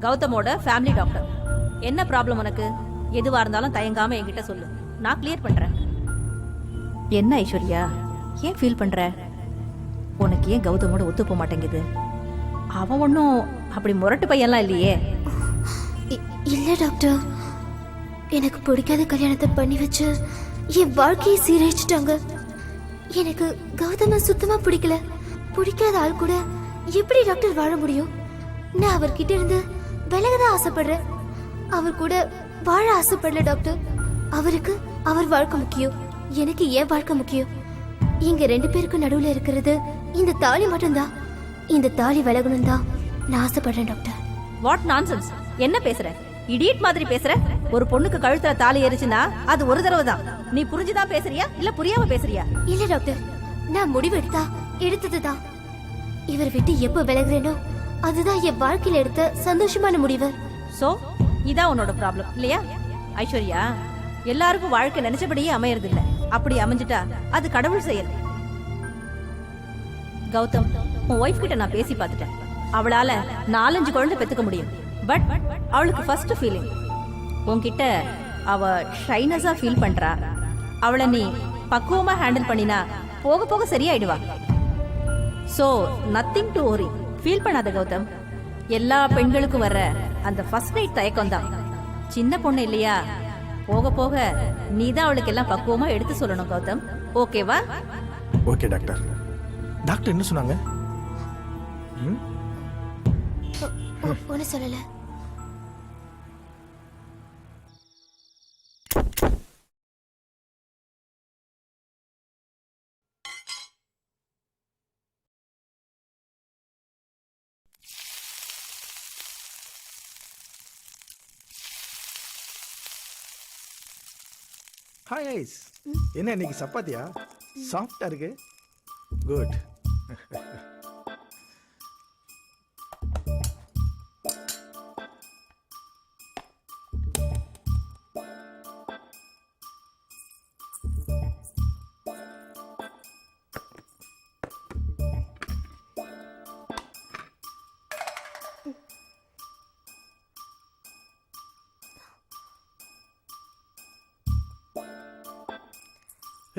கௌதமோட ஃபேமிலி டாக்டர். என்ன ப்ராப்ளம் உனக்கு? எதுவாக இருந்தாலும் தயங்காம என்கிட்ட சொல்லு, நான் கிளியர் பண்ணுறேன். என்ன ஐஸ்வர்யா, ஏன் ஃபீல் பண்ணுற? உனக்கு ஏன் கௌதமோட ஒத்து போக மாட்டேங்குது? அவன் ஒன்றும் அப்படி முரட்டு பையன்லாம் இல்லையே. இல்ல டாக்டர், எனக்கு பிடிக்காத கல்யாணத்தை பண்ணி வச்சு என் வாழ்க்கையை சீரழிச்சிட்டாங்க. எனக்கு கௌதம சுத்தமா பிடிக்கல. பிடிக்காத ஆள் கூட எப்படி டாக்டர் வாழ முடியும்? நான் அவர்கிட்ட இருந்து விலகதான் ஆசைப்படுறேன். அவர் கூட வாழ ஆசைப்படல டாக்டர். அவருக்கு அவர் வாழ்க்கை முக்கியம், எனக்கு ஏன் வாழ்க்கை முக்கியம். இங்க 2 பேருக்கு நடுவுல இருக்கிறது இந்த தாலி மட்டும்தான். இந்த தாலி விலகணும் தான் நான் ஆசைப்படுறேன் டாக்டர். What nonsense! என்ன பேசுற? இடியட் மாதிரி பேசுற. ஒரு பொண்ணுக்கு கழுத்துல தாலி எரிச்சுனா அது ஒரு தடவை தான். நீ புரிஞ்சுதான் பேசுறியா இல்ல புரியாம பேசுறியா? இல்ல டாக்டர், நான் முடிவு எடுத்ததுதான். இவர் விட்டு எப்ப விலகுறேனோ அதுதான் என் வாழ்க்கையில எடுத்த சந்தோஷமான முடிவு. சோ இதான் உன்னோட ப்ராப்ளம் இல்லையா ஐஸ்வர்யா? எல்லாருக்கும் வாழ்க்கை நினைச்சபடியே அமையறது இல்ல. அப்படி அமைஞ்சிட்டா அது கடவுள் செயல். கௌதம், உன் ஒய்ஃப் கிட்ட நான் பேசி பார்த்துட்டேன். அவளால 4-5 குழந்தை பெத்துக்க முடியும். பட் அவளுக்கு ஃபர்ஸ்ட் ஃபீலிங் உன்கிட்ட அவ ஷைனஸா ஃபீல் பண்றா. அவளை நீ பக்குவமா ஹேண்டில் பண்ணினா போக போக சரியாயிடுவா. So nothing to worry. Feel பண்ணாத கௌதம். எல்லா பெண்களுக்கும் வர்ற அந்த ஃபர்ஸ்ட் நைட் தயக்கம் தான். சின்ன பொண்ணு இல்லையா, போக போக நீ தான் அவளுக்கு எல்லாம் பக்குவமா எடுத்து சொல்லணும் கௌதம். ஓகேவா? Okay doctor. டாக்டர் என்ன சொன்னாங்க? ஒன்னு சொல்லல. Hi ice. என்ன இன்னைக்கு சப்பாத்தியா? சாஃப்டா இருக்கு. குட்.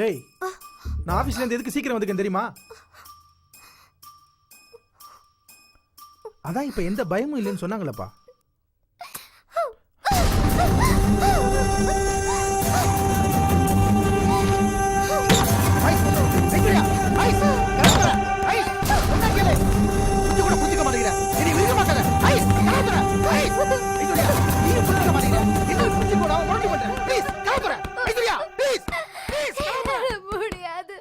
ஏய், நான் ஆபீஸ்ல இருந்து எதுக்கு சீக்கிரம் வந்துக்கேன் தெரியுமா? அதான் இப்ப எந்த பயமும் இல்லைன்னு சொன்னாங்களப்பா. முடியாது.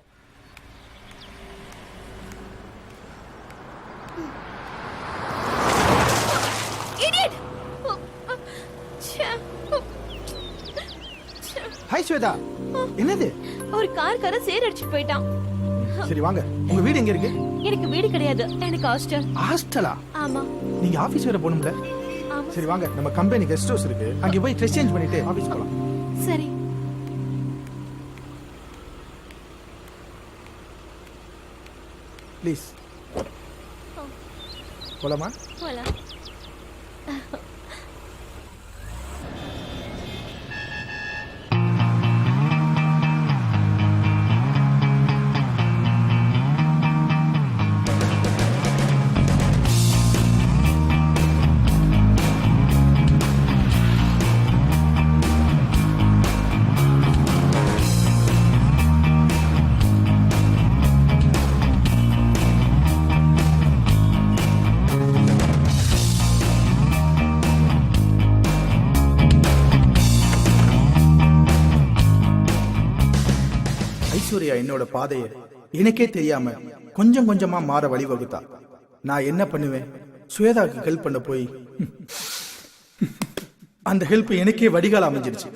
ஹாய் ஸ்வேதா. என்னது? ஒரு கார சேர் அடிச்சு போயிட்டான். சரி வாங்க. உங்க வீடு எங்க இருக்கு? எனக்கு வீடு கிடையாது, எனக்கு ஹாஸ்டல். ஹாஸ்டலா? ஆமா. நீங்க ஆபீஸ் வேற போகணும்ல? ஆமா. சரி வாங்க, நம்ம கம்பெனி கெஸ்ட் ஹவுஸ் இருக்கு, அங்க போய் ட்ரெஸ் சேஞ்ச் பண்ணிட்டு ஆபீஸ் போலாம். சரி. ப்ளீஸ் போலாமா? போலாம். ஐஸ்வர்யா என்னோட பாதையை எனக்கே தெரியாம கொஞ்சம் கொஞ்சமா மாற வழிவகுத்தா. நான் என்ன பண்ணுவேன்? ஸ்வேதாக்கு ஹெல்ப் பண்ண போய் அந்த ஹெல்ப் எனக்கே வடிகால் அமைஞ்சிருச்சு.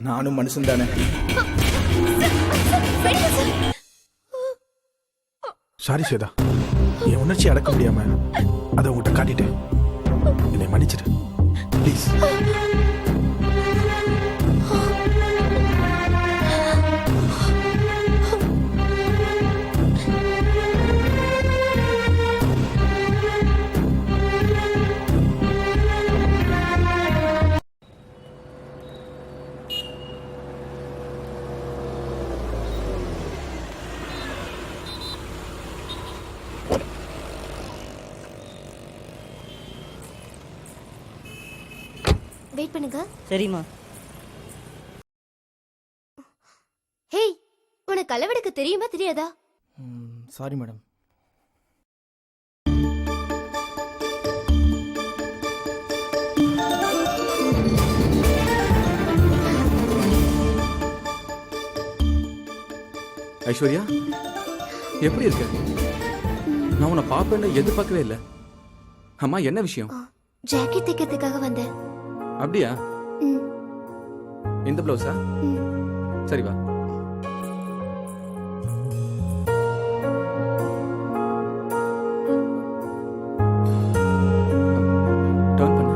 நானும் மனுஷன் தானே. சாரி ஸ்வேதா, என் உணர்ச்சி அடக்க முடியாம அதை உங்கள்கிட்ட காட்டிட்டேன். என்னை மன்னிச்சிடு ப்ளீஸ். வெயிட் பண்ணுங்க. சரிம்மா. ஹேய், உனக்கு அளவெடுக்க தெரியுமா தெரியாதா? Sorry madam. ஐஸ்வர்யா, எப்படி இருக்க? நான் உன்னை பாப்பேன்னு எதிர்பார்க்கவே இல்லை. அம்மா, என்ன விஷயம்? ஜாக்கெட் தைக்கிறதுக்காக வந்தேன். அப்படியா? ம், இந்த பிளவுஸா? ம். சரி வா. டர்ன் பண்ணு.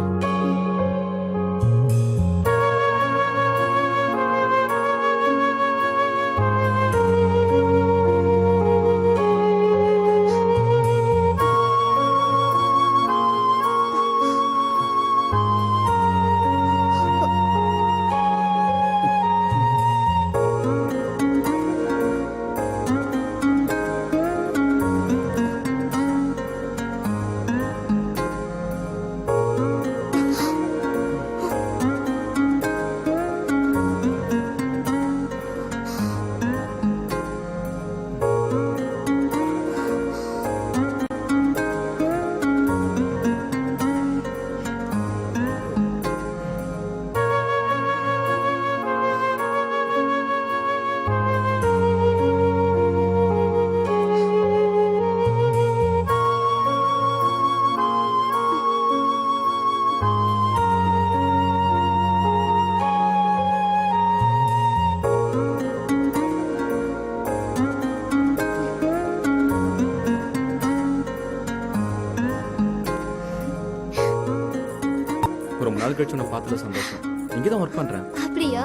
ரொம்ப நாள் கழிச்சு உன்னை பார்த்ததுல சந்தோஷம். இங்கே தான் ஒர்க் பண்ணுறேன். அப்படியா?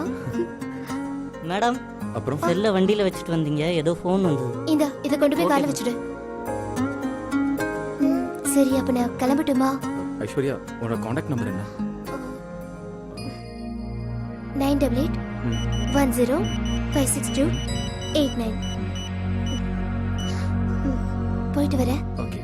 மேடம், அப்புறம் செல்ல வண்டியில வச்சுட்டு வந்தீங்க, ஏதோ ஃபோன் வந்தது. இந்தா, இதை கொண்டு போய் காலை வச்சுடு. ம், சரி, அப்ப நான் கிளம்பட்டுமா? ஐஸ்வர்யா, உன்னோட காண்டாக்ட் நம்பர் என்ன? 9881056289. போயிட்டு வரேன். ஓகே.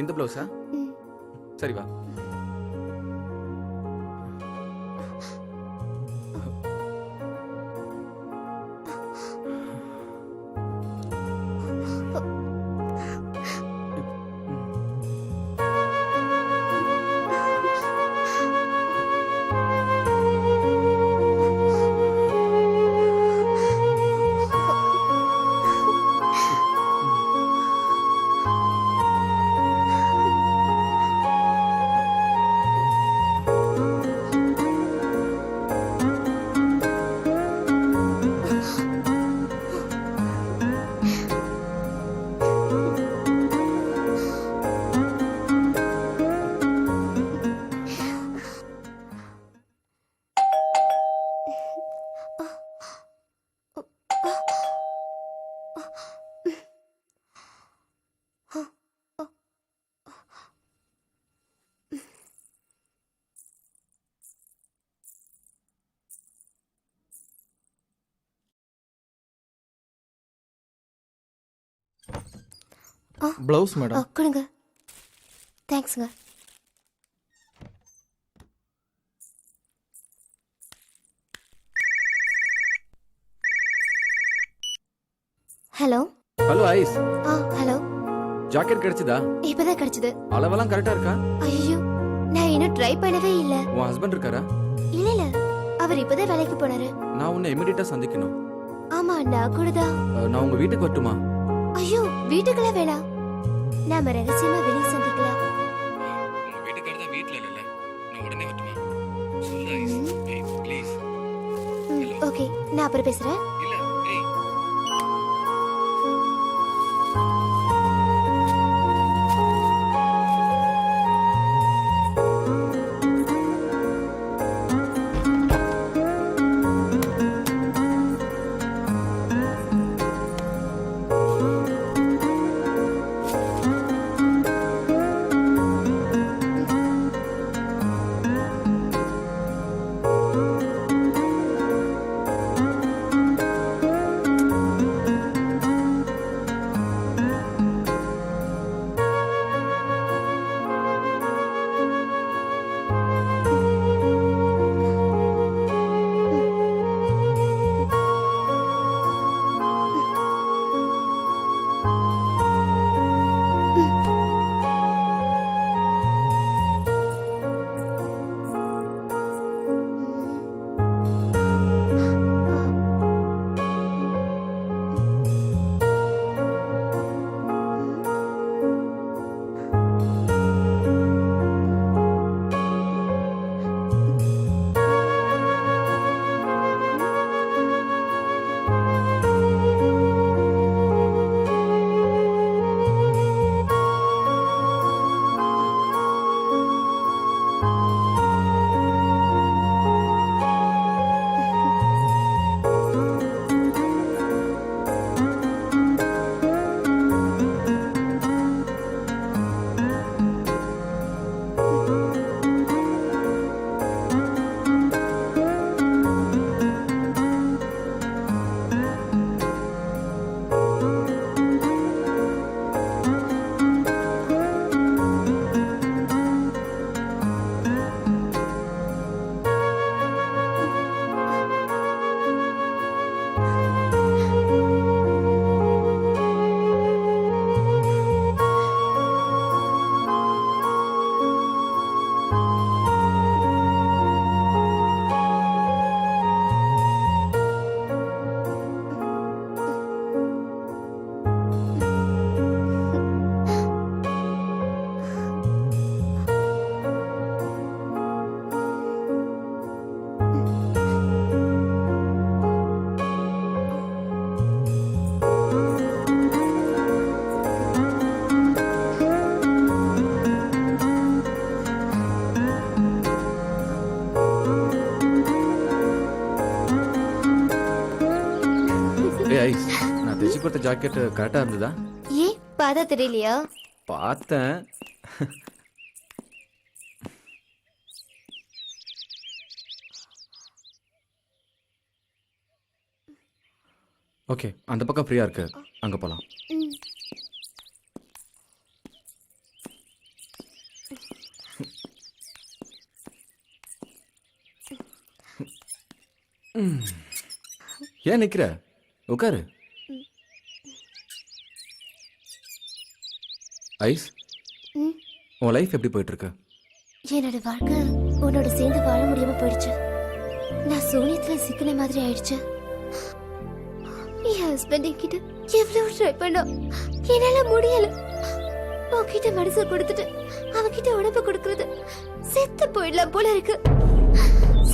இந்த ப்ளவுஸா? ம். சரி வா. Blouse madam. கொடுங்க. தேங்க்ஸுங்க. ஹலோ. ஹலோ ஐஸ், ஹலோ. ஜாக்கெட் கிடைச்சதா? இப்பதான் கிடைச்சது. அளவெல்லாம் கரெக்டா இருக்கா? ஐயோ, நான் இன்னும் ட்ரை பண்ணவே இல்ல. உன் ஹஸ்பண்ட் இருக்காரா? இல்ல, அவர் இப்பதான் வேலைக்கு போனாரு. நான் உன்னை இமிடியேட்டா சந்திக்கணும். ஆமா, நான் கூட தான். நான் உங்க வீட்டுக்கு வரட்டுமா? ஐயோ, வீட்டுக்குலாம் வேணாம். நாம ரகசியமா வெளியே சந்திக்கலாம். உங்க வீட்டுக்காரர் தான் வீட்ல இல்ல. நான் உடனே வரட்டுமா? சொல்லு ஐஸ், ப்ளீஸ். ஓகே, நான் அப்புறம் பேசுறேன். இல்ல, ஏய். ஐஸ், நான் தைச்சு கொடுத்த ஜாக்கெட் கரெக்டா இருந்ததா? ஏன் பார்த்தா தெரியலையா? பார்த்தேன். ஓகே, அந்த பக்கம் ஃப்ரீயா இருக்கு, அங்க போலாம். ஏன் நிக்கிற? உட்காரு. ஐஸ், உன் லைஃப் எப்படி போயிட்டு இருக்கு? என்னோட வாழ்க்கை உன்னோட சேர்ந்து வாழ முடியாம போயிடுச்சு. நான் சூனியத்துல சிக்கின மாதிரி ஆயிடுச்சு. என் ஹஸ்பண்ட் என்கிட்ட எவ்வளவு ட்ரை பண்ணா, என்னால முடியல. உன்கிட்ட மனசை கொடுத்துட்டு அவன்கிட்ட உடம்பு கொடுக்கறது செத்து போயிடலாம் போல இருக்கு.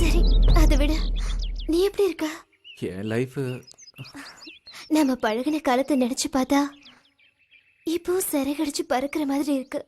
சரி, அதை விட நீ எப்படி இருக்க? என் லைஃப் நம்ம பழகின காலத்தை நினைச்சு பார்த்தா இப்போ சிறகடிச்சு பறக்கிற மாதிரி இருக்கு.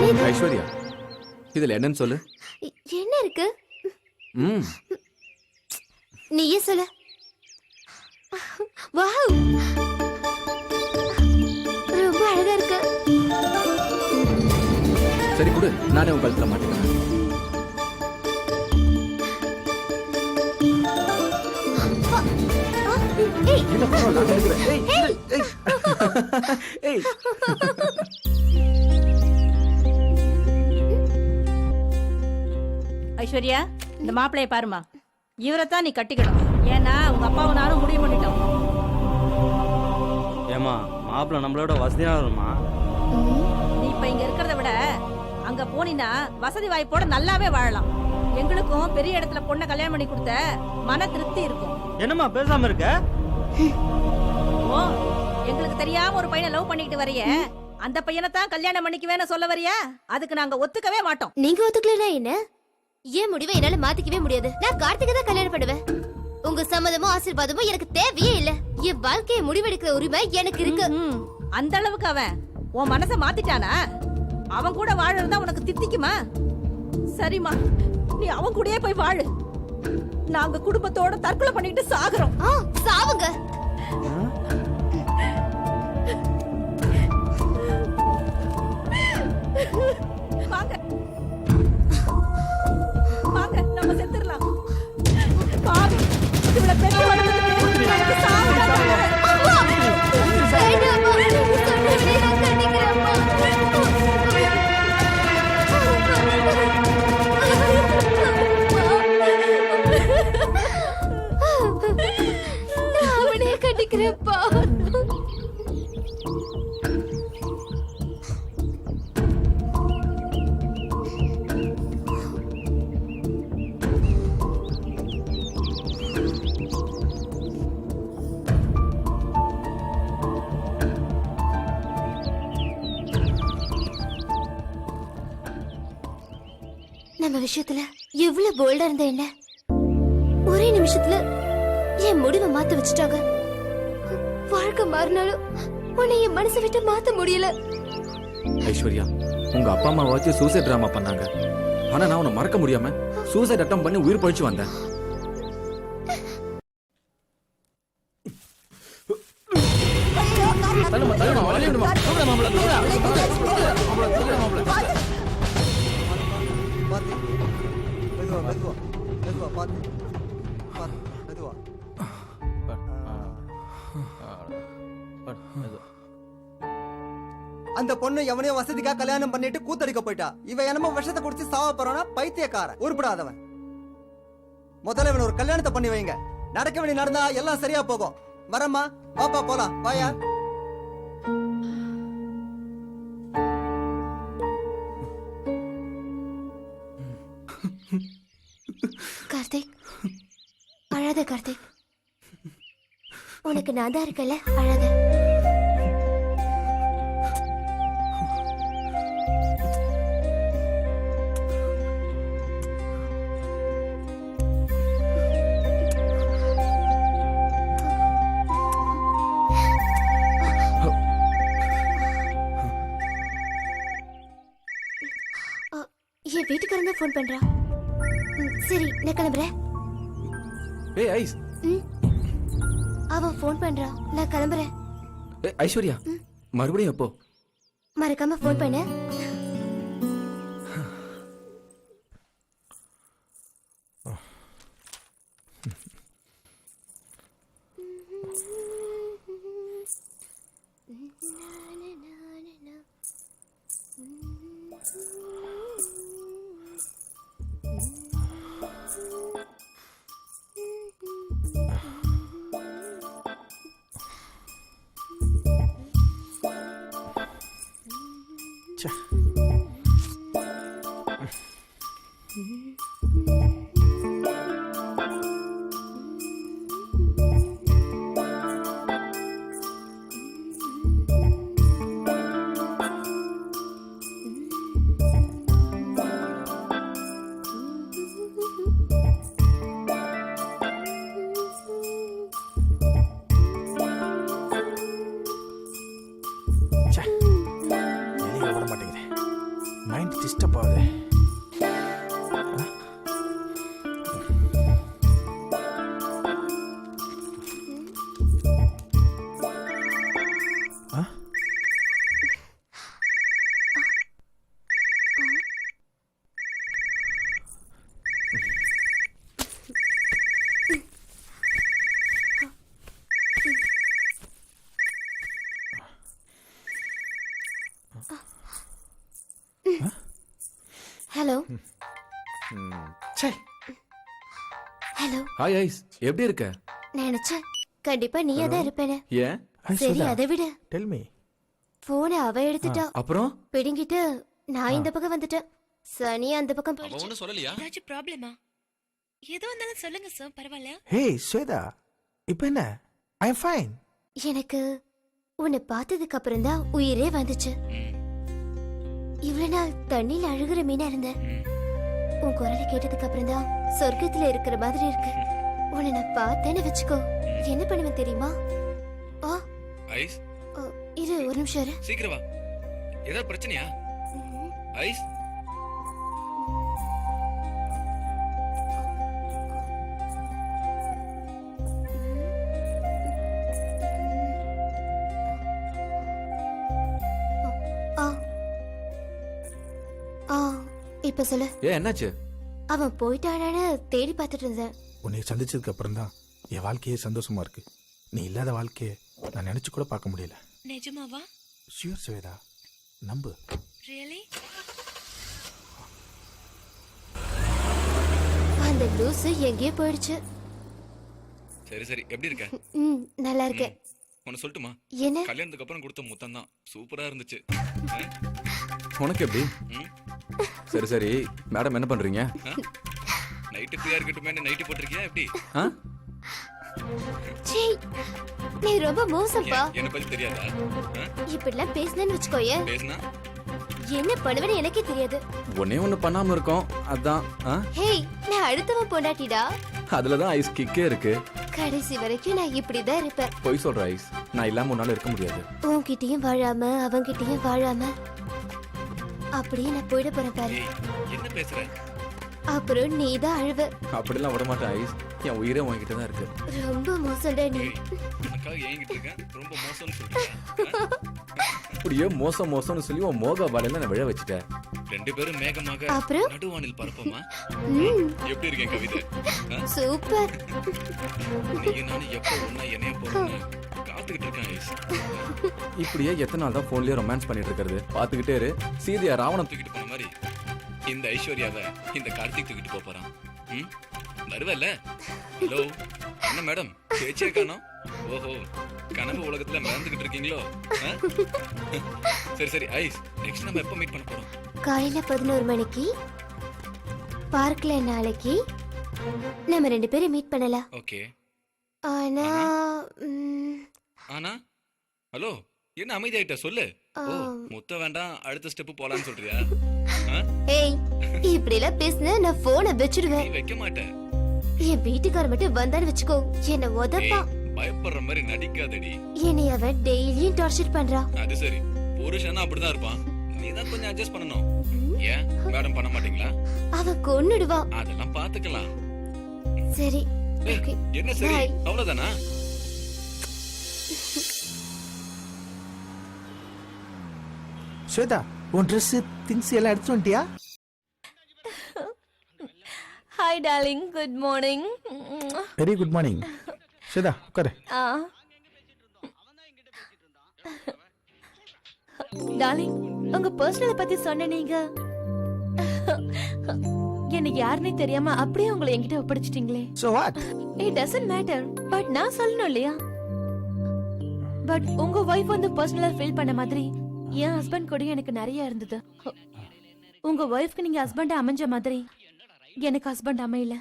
ஐஸ்வர்யா இதுல என்னன்னு சொல்லு. என்ன இருக்கு? ம் நீயே சொல்லு. வாவ், ரொம்ப அழகா இருக்கு. சரி கொடு, நானே உங்க கழுத்துல மாட்டிக்கிறேன். ஏய், இல்ல பரவாயில்ல, நான் எடுக்கிறேன். ஏய், ஏய், ஏய். ஐஸ்வர்யா, இந்த மாப்பிளைய பாருமா. இவரைத்தான் நீ கட்டிக்கணும். ஏன்னா உங்க அப்பாவும் நானும் முடிவு பண்ணிட்டோம். ஏமா மாப்பிள்ள நம்மளோட வசதியானவருமா? நீ இப்ப இங்க இருக்கிறத விட அங்க போனீன்னா வசதி வாய்ப்போட நல்லாவே வாழலாம். எங்களுக்கும் பெரிய இடத்துல பொண்ணை கல்யாணம் பண்ணி கொடுத்த மன திருப்தி இருக்கும். என்னம்மா பேசாம இருக்க? ஓ, எங்களுக்கு தெரியாம ஒரு பையனை லவ் பண்ணிக்கிட்டு வரைய, அந்த பையனை தான் கல்யாணம் பண்ணிக்குவேன்னு சொல்ல வரியா? அதுக்கு நாங்க ஒத்துக்கவே மாட்டோம். நீங்க ஒத்துக்கலனா என்ன? ஏன் முடிவை என்னால மாத்திக்கவே முடியாது. நான் கார்த்திகை தான் கல்யாணம் பண்ணுவேன். உங்க சம்மதமோ ஆசீர்வாதமோ எனக்கு தேவையே இல்ல. என் வாழ்க்கையை முடிவெடுக்கிற உரிமை எனக்கு இருக்கு. அந்த அளவுக்கு அவன் உன் மனசை மாத்திட்டானா? அவன் கூட வாழறதா உனக்கு தித்திக்குமா? சரிம்மா, நீ அவன் கூடயே போய் வாழு. நாங்க குடும்பத்தோட தற்கொலை பண்ணிட்டு சாகுறோம். சாவுங்க. வாங்க வாங்க, நம்ம செத்துறலாம். பாவி, இவளை பெத்து வளர்த்ததுக்கு நமக்கு சாவதான் வேணும். வேண்டாம்மா, நீங்க சொன்னபடி நான் கட்டிக்கிறேன்மா. நான் அவனே கட்டிக்கிறேன்ப்பா. நம்ம விஷயத்துல எவ்வளவு போல்டா இருந்த என்ன ஒரே நிமிஷத்துல என் முடிவை மாத்த வச்சுட்டாங்க. வாழ்க்கை மாறினாலும் உன்னை என் மனசை விட்டு மாத்த முடியல. ஐஸ்வர்யா, உங்க அப்பா அம்மா வச்சு சூசைட் டிராமா பண்ணாங்க. ஆனா நான் உன்னை மறக்க முடியாம சூசைட் அட்டம் பண்ணி உயிர் பழிச்சு வந்தேன். அந்த பொண்ணு எவனையோ வசதிக்கா கல்யாணம் பண்ணிட்டு கூத்தடிக்க போயிட்டா. இவன் என்னமோ விஷத்தை குடிச்சு சாவ போறானா? பைத்தியக்கார, உருப்படாதவன். முதல்ல இவன் ஒரு கல்யாணத்தை பண்ணி வைங்க. நடக்க வேண்டிய நடந்தா எல்லாம் சரியா போகும். வரம்மா, வாப்பா போலாம். வாயா. கார்த்திக், அழாத கார்த்திக். உனக்கு நான் தான் இருக்கல, அழாத. என் வீட்டுக்காரன் தான் போன் பண்றா. சரி, நான் கிளம்புறேன். ஏய் ஐஸ், அவன் போன் பண்றான், நான் கிளம்புறேன். ஏய் ஐஸ்வர்யா, மறுபடியும் எப்போ? மறக்காம போன் பண்ணு. வெளியே விட மாட்டேங்கிறேன். ஹலோ. ஹாய் ஐஸ், எப்படி இருக்க? நினைச்சேன் கண்டிப்பா நீ தான் இருப்பேன்னு. ஏன்? சரி அதை விட டெல் மீ. போனை அவ எடுத்துட்டா. அப்புறம் பிடுங்கிட்டு நான் இந்த பக்கம் வந்துட்டேன். சனி அந்த பக்கம் போயிடுச்சு. ஒன்னும் சொல்லலையா? ஏதாச்சும் ப்ராப்ளமா? எது வந்தாலும் சொல்லுங்க சார், பரவாயில்ல. ஹே ஸ்வேதா, இப்போ என்ன? ஐ அம் ஃபைன். எனக்கு உன்னை பார்த்ததுக்கு அப்புறம் தான் உயிரே வந்துச்சு. இவ்வளவு நாள் தண்ணியில அழுகுற மீனா இருந்தேன். உன் குரலை கேட்டதுக்கு அப்புறம் தான் சொர்க்கத்துல இருக்கிற மாதிரி இருக்கு. உன்னை நான் பார்த்தேன்னு வச்சுக்கோ, என்ன பண்ணுவேன் தெரியுமா? ஆ ஐஸ், இரு ஒரு நிமிஷம் இரு. சீக்கிரம் வா. ஏதாவது பிரச்சனையா? ஐஸ், ஆ ஆ இப்ப சொல்லு. ஏன் என்னாச்சு? அவன் போயிட்டானான்னு தேடி பார்த்துட்டு இருந்தேன். உன்னை சந்திச்சதுக்கு அப்புறம் தான் என் வாழ்க்கையே சந்தோஷமா இருக்கு. நீ இல்லாத வாழ்க்கையை நான் நினைச்சு கூட பார்க்க முடியல. நிஜமாவா? ஷியூர் ஸ்வேதா, நம்பு. ரியலி? அந்த லூசு எங்கேயோ போயிடுச்சு. சரி சரி, எப்படி இருக்க? நல்லா இருக்கேன். உன்னை சொல்லட்டுமா? என்ன? கல்யாணத்துக்கு அப்புறம் கொடுத்த முத்தம் தான் சூப்பரா இருந்துச்சு. உனக்கு எப்படி? சரி சரி, மேடம் என்ன பண்றீங்க? நைட்டு ஃப்ரீயா இருக்கட்டுமே, நைட்டு போட்டிருக்கியா எப்படி? சீ, நீ ரொம்ப மோசம்பா. என்ன பத்தி தெரியாதா? இப்படிலாம் பேசுனேன்னு வச்சுக்கோயே, பேசுனா என்ன பண்ணுவேன்னு எனக்கே தெரியாது. ஒன்னே ஒண்ணு பண்ணாம இருக்கோம், அதான். ஹேய், நான் அடுத்தவன் பொண்டாட்டிடா. அதுலதான் ஐஸ் கிக்கே இருக்கு. கடைசி வரைக்கும் நான் இப்படிதான் இருப்பேன். பொய் சொல்ற ஐஸ், நான் இல்லாம உன்னால இருக்க முடியாது. உன்கிட்டயும் வாழாம அவன்கிட்டயும் வாழாம அப்படியே நான் போயிட போறேன் பாரு. என்ன பேசுற? அப்புறம் நீ தான் அழுவ. அப்படிலாம் விட மாட்டேன் ஐஸ், என் உயிரே உன்கிட்ட தான் இருக்கு. ரொம்ப மோசம்டா நீ. உனக்காக ஏங்கிட்டு இருக்கேன், ரொம்ப மோசம்னு சொல்றேன். அப்படியே மோசம் மோசம்னு சொல்லி உன் மோக பாலையில நான் விழ வச்சுட்டேன். ரெண்டு பேரும் மேகமாக அப்புறம் நடுவானில் பறப்போமா? எப்படி இருக்கேன் கவிதை? சூப்பர். நீயும் நானும் எப்போ ஒன்னா என்னைய போறோம்னு காத்துக்கிட்டு இருக்கேன் ஐஸ். இப்படியே எத்தனை நாள் தான் போன்லயே ரொமான்ஸ் பண்ணிட்டு இருக்கிறது? பாத்துக்கிட்டே இரு, சீதையா ராவணன் தூக்கிட்டு போன மாதிரி இந்த ஐஸ்வர்யாவை இந்த கார்த்திக் தூக்கிட்டு போறான். வருவல்ல? ஹலோ, என்ன மேடம் பேச்சே காணோம்? ஓஹோ, கனவு உலகத்துல மறந்துகிட்டு இருக்கீங்களோ? சரி சரி ஐஸ், நெக்ஸ்ட் நம்ம எப்போ மீட் பண்ண போறோம்? காலையில 11 மணிக்கு பார்க்ல. நாளைக்கு நம்ம 2 பேரும் மீட் பண்ணலாம். ஓகே. ஆனா ஆனா ஹலோ, என்ன அமைதியாயிட்ட சொல்லு. ஓ, முத்த வேண்டாம், அடுத்த ஸ்டெப் போலான்னு சொல்றியா? ஏய், இப்படி எல்லாம் பேசுன நான் போனை வச்சிடுவேன். நீ வைக்க மாட்டேன். என் வீட்டுக்கார மட்டும் வந்தான்னு வச்சுக்கோ, என்ன உதப்பா. பயப்படுற மாதிரி நடிக்காதடி. என்னை அவன் டெய்லியும் டார்ச்சர் பண்றான். அது சரி, புருஷனா அப்படிதான் இருப்பான். நீ தான் கொஞ்சம் அட்ஜஸ்ட் பண்ணணும். ஏன் மேடம் பண்ண மாட்டீங்களா? அவன் கொன்னுடுவான். அதெல்லாம் பாத்துக்கலாம். சரி, ஓகே. என்ன சரி, அவ்வளவுதானா? ஸ்வேதா, உன் ட்ரெஸ் திங்ஸ் எல்லாம் எடுத்து வந்துட்டியா? Hi darling, good morning. Very good morning. Swetha உட்காரு. டார்லிங், உங்க பர்சனல் பத்தி சொன்ன நீங்க எனக்கு யாருன்னே தெரியாம அப்படியே உங்களை என்கிட்ட ஒப்படைச்சிட்டீங்களே. So what? It doesn't matter, but நான் சொல்லணும் இல்லையா? பட் உங்க வைஃப் வந்து பர்சனலா ஃபீல் பண்ண மாதிரி என் ஹஸ்பண்ட் கூட எனக்கு நிறைய இருந்தது. உங்க வைஃப்க்கு நீங்க ஹஸ்பண்ட் அமைஞ்ச மாதிரி எனக்கு ஹஸ்பண்ட் அமையல.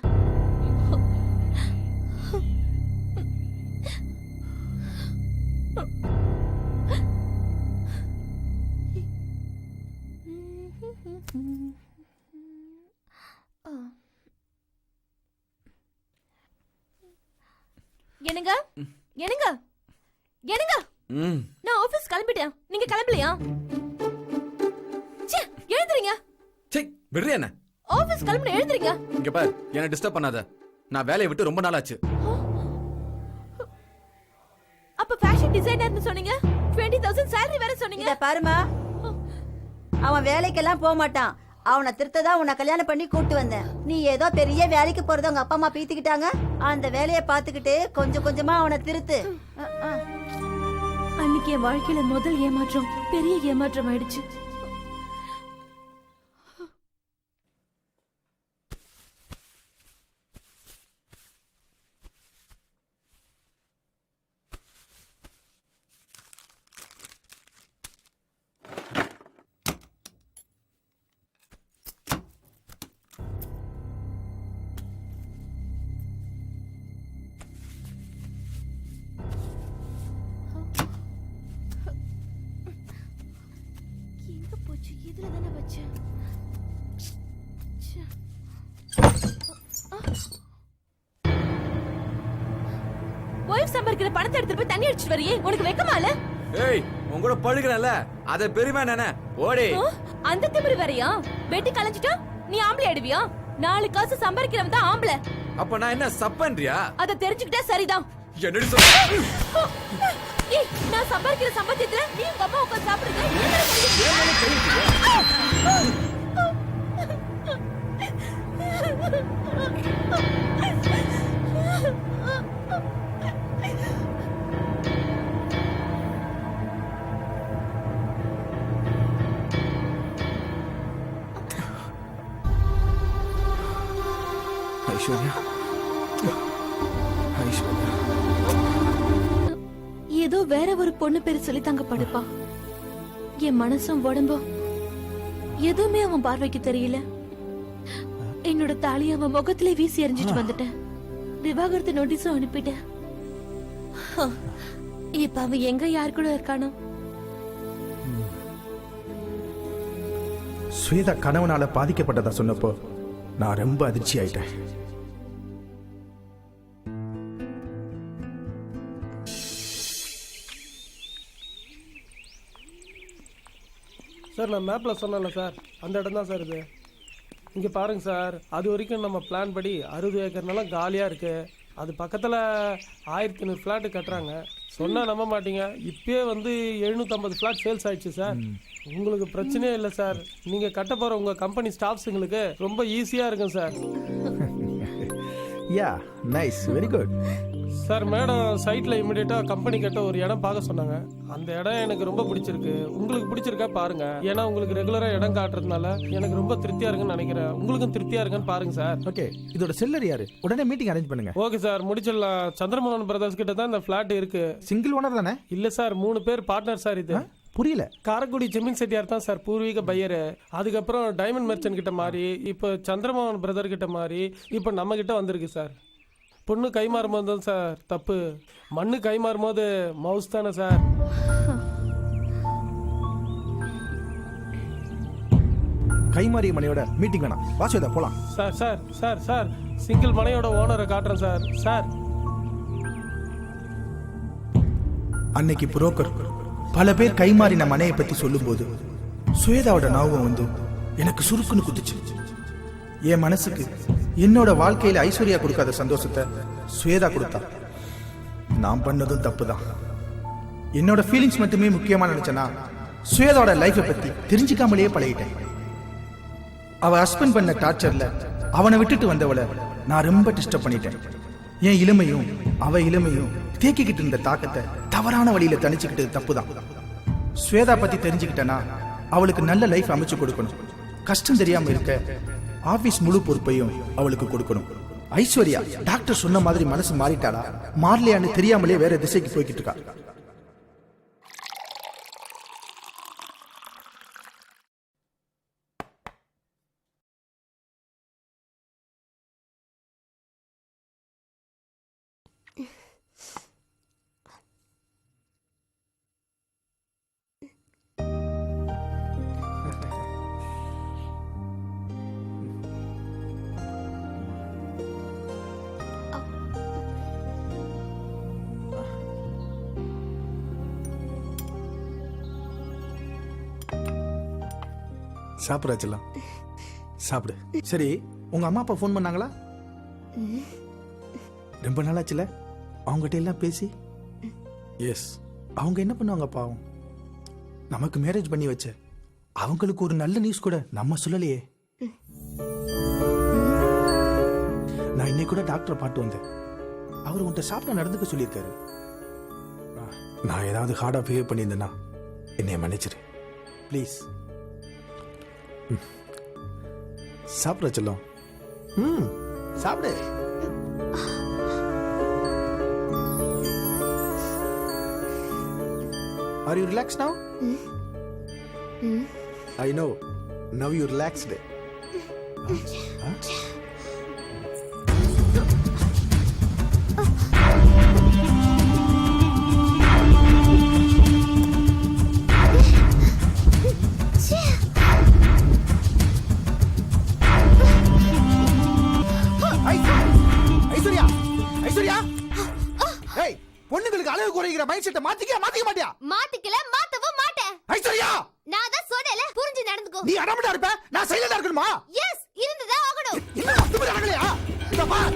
என்னங்க என்னங்க என்னங்க, நான் ஆபீஸ் கிளம்பிட்டேன், நீங்க கிளம்பலையா? ச்சே, எழுந்துறீங்க. சே, விடுறியா என்ன? ஆபீஸ் கிளம்பி எழுந்துறீங்க. இங்க பாரு, என்ன டிஸ்டர்ப் பண்ணாத. நான் வேலையை விட்டு ரொம்ப நாள் ஆச்சு. அப்ப ஃபேஷன் டிசைனர்னு சொன்னீங்க, 20,000 salary வேற சொன்னீங்க. இத பாருமா, அவன் வேலைக்கெல்லாம் போக மாட்டான். அவனை திருத்ததான் உன்னை கல்யாணம் பண்ணி கூட்டு வந்தேன். நீ ஏதோ பெரிய வேலைக்கு போறத உங்க அப்பா அம்மா பீத்திக்கிட்டாங்க. அந்த வேலையை பார்த்துக்கிட்டு கொஞ்சம் கொஞ்சமா அவனை திருத்து. அன்னைக்கு என் வாழ்க்கையில முதல் ஏமாற்றம் பெரிய ஏமாற்றம் ஆயிடுச்சு. ஒய்ஃப் சம்பாதிக்கிற பணத்தை எடுத்துட்டு போய் தண்ணி அடிச்சிட்டு வரியே உனக்கு வெக்கமா இல்ல? ஏய் உன் கூட பழுகிறல்ல அத பெருமை நானே ஓடி. அந்த திமிரு வேறயா? வெட்டி கலஞ்சிட்டா நீ ஆம்பளை ஆடுவியா? 4 காசு சம்பாதிக்கிறவன் தான் ஆம்பளை. அப்ப நான் என்ன சப்பன்றியா? அத தெரிஞ்சுக்கிட்டா சரிதான். என்னடி சொல்ற? ஏய் நான் சம்பாதிக்கிற சம்பாத்தியத்துல நீ உங்க அம்மா உட்கார்ந்து சாப்பிடுங்க. ஐஸ்வர்யா, ஐஸ்வர்யா, ஏதோ வேற ஒரு பொண்ணு பேரு சொல்லி தாங்க படுப்பா. என் மனசும் உடம்பும் எதுவுமே அவன் பார்வைக்கு தெரியல. என்னோட தாலி அவன் முகத்திலே வீசி எறிஞ்சிட்டு வந்துட்டேன். விவாகரத்து நோட்டீஸும் அனுப்பிட்டேன். இப்ப அவன் எங்க யார் கூட இருக்கானோ? ஸ்வேதா கணவனால பாதிக்கப்பட்டதா சொன்னப்போ நான் ரொம்ப அதிர்ச்சி ஆயிட்டேன். சார் நான் மேப்பில் சொன்னேன்ல சார், அந்த இடம் தான் சார் இது. இங்கே பாருங்க சார், அது வரைக்கும் நம்ம பிளான் படி 60 ஏக்கர் நிலம் காலியாக இருக்குது. அது பக்கத்தில் 1500 ஃப்ளாட்டு கட்டுறாங்க. சொன்னால் நம்ப மாட்டீங்க, இப்பயே வந்து 750 ஃப்ளாட் சேல்ஸ் ஆயிடுச்சு சார். உங்களுக்கு பிரச்சனையே இல்லை சார். நீங்கள் கட்ட போகிற உங்கள் கம்பெனி ஸ்டாஃப்ஸுங்களுக்கு ரொம்ப ஈஸியாக இருக்கும் sir. Yeah nice, very good sir. Madam சைட்டில் இமிடியேட்டாக கம்பெனி கட்ட ஒரு இடம் பார்க்க சொன்னாங்க. அந்த இடம் எனக்கு ரொம்ப பிடிச்சிருக்கு. உங்களுக்கு பிடிச்சிருக்கா பாருங்க. ஏன்னா உங்களுக்கு ரெகுலராக இடம் காட்டுறதுனால எனக்கு ரொம்ப திருப்தியாக இருக்குன்னு நினைக்கிறேன். உங்களுக்கும் திருப்தியாக இருக்குன்னு பாருங்க சார். ஓகே, இதோட செல்லர் யாரு? உடனே மீட்டிங் அரேஞ்ச் பண்ணுங்க. ஓகே சார், முடிச்சிடலாம். சந்திரமோகன் பிரதர்ஸ் கிட்ட தான் இந்த ஃபிளாட் இருக்கு. சிங்கிள் ஓனர் தானே? இல்ல சார், 3 பேர் பார்ட்னர் சார். இது புரியல. காரக்குடி ஜெமீன் செட்டியார் தான் சார் பூர்வீக பையரு. அதுக்கப்புறம் டைமண்ட் மெர்ச்சன்ட் கிட்ட மாறி, இப்போ சந்திரமோகன் பிரதர் கிட்ட மாறி, இப்போ நம்ம கிட்ட வந்திருக்கு சார். பொண்ணு கை மாறும்போது தான் சார் தப்பு. மண்ணு கை மாறும்போது மவுஸ் தானே சார். கைமாறிய மனையோட மீட்டிங் வேணாம், வாசுதா போலாம். Sir sir sir sir single மனையோட ஓனரை காட்டுறேன் சார். சார் அன்னைக்கு புரோக்கர் பல பேர் கைமாறின மனையை பத்தி சொல்லும்போது சுவேதாவோட ஞாபகம் வந்து எனக்கு சுருக்குன்னு குதிச்சு. என் மனசுக்கு என்னோட வாழ்க்கையில ஐஸ்வர்யா கொடுக்காத சந்தோஷத்தை சுவேதா கொடுத்தா. நான் பண்ணதும் தப்புதான். என்னோட ஃபீலிங்ஸ் மட்டுமே முக்கியமா நினைச்சேன்னா சுவேதாவோட லைஃபை பத்தி தெரிஞ்சுக்காமலேயே பழகிட்டேன். அவ ஹஸ்பண்ட் பண்ண டார்ச்சர்ல அவனை விட்டுட்டு வந்தவளை நான் ரொம்ப டிஸ்டர்ப் பண்ணிட்டேன். என் இளமையும் அவ இளமையும் தேக்கிக்கிட்டு இருந்த தாக்கத்தை தவறான வழியில தணிச்சுக்கிட்டு தப்புதான். ஸ்வேதா பத்தி தெரிஞ்சுக்கிட்டேன்னா அவளுக்கு நல்ல லைஃப் அமைச்சு கொடுக்கணும். கஷ்டம் தெரியாம இருக்க ஆபீஸ் முழு பொறுப்பையும் அவளுக்கு கொடுக்கணும். ஐஸ்வர்யா டாக்டர் சொன்ன மாதிரி மனசு மாறிட்டாளா மாறலையான்னு தெரியாமலே வேற திசைக்கு போய்கிட்டு இருக்கா. சாப்பிடாச்சலாம், சாப்பிடு. சரி, உங்க அம்மா அப்பா ஃபோன் பண்ணாங்களா? ரொம்ப நாளாச்சுல அவங்ககிட்ட எல்லாம் பேசி. எஸ், அவங்க என்ன பண்ணுவாங்க பாவம். நமக்கு மேரேஜ் பண்ணி வச்ச அவங்களுக்கு ஒரு நல்ல நியூஸ் கூட நம்ம சொல்லலையே. நான் இன்னைக்கு கூட டாக்டரை பாட்டு வந்தேன். அவர் உன்கிட்ட சாப்பிட நடந்துக்க சொல்லியிருக்காரு. நான் ஏதாவது ஹார்டா பிஹேவ் பண்ணியிருந்தேன்னா என்னைய மன்னிச்சிரு ப்ளீஸ். சாப்பிட செல்லம். சாப்பிடு. Are you relaxed now? I know. Now you're relaxed. Aishwarya, Aishwarya, hey, பொண்ணுங்களுக்கு அளவு குறைகிற மைண்ட் செட்டை மாத்திக்க மாட்டியா? மாத்திக்கல, மாத்தவும் மாட்டேன். ஐஸ்வர்யா, நான் தான் சொன்னேல, புரிஞ்சு நடந்துக்கோ. நீ அடமடா இருப்ப, நான் சைலண்டா இருக்கணுமா? எஸ், இருந்துதான் ஆகணும். இன்னும் 10 பேர் அடங்கலையா? இத பார்,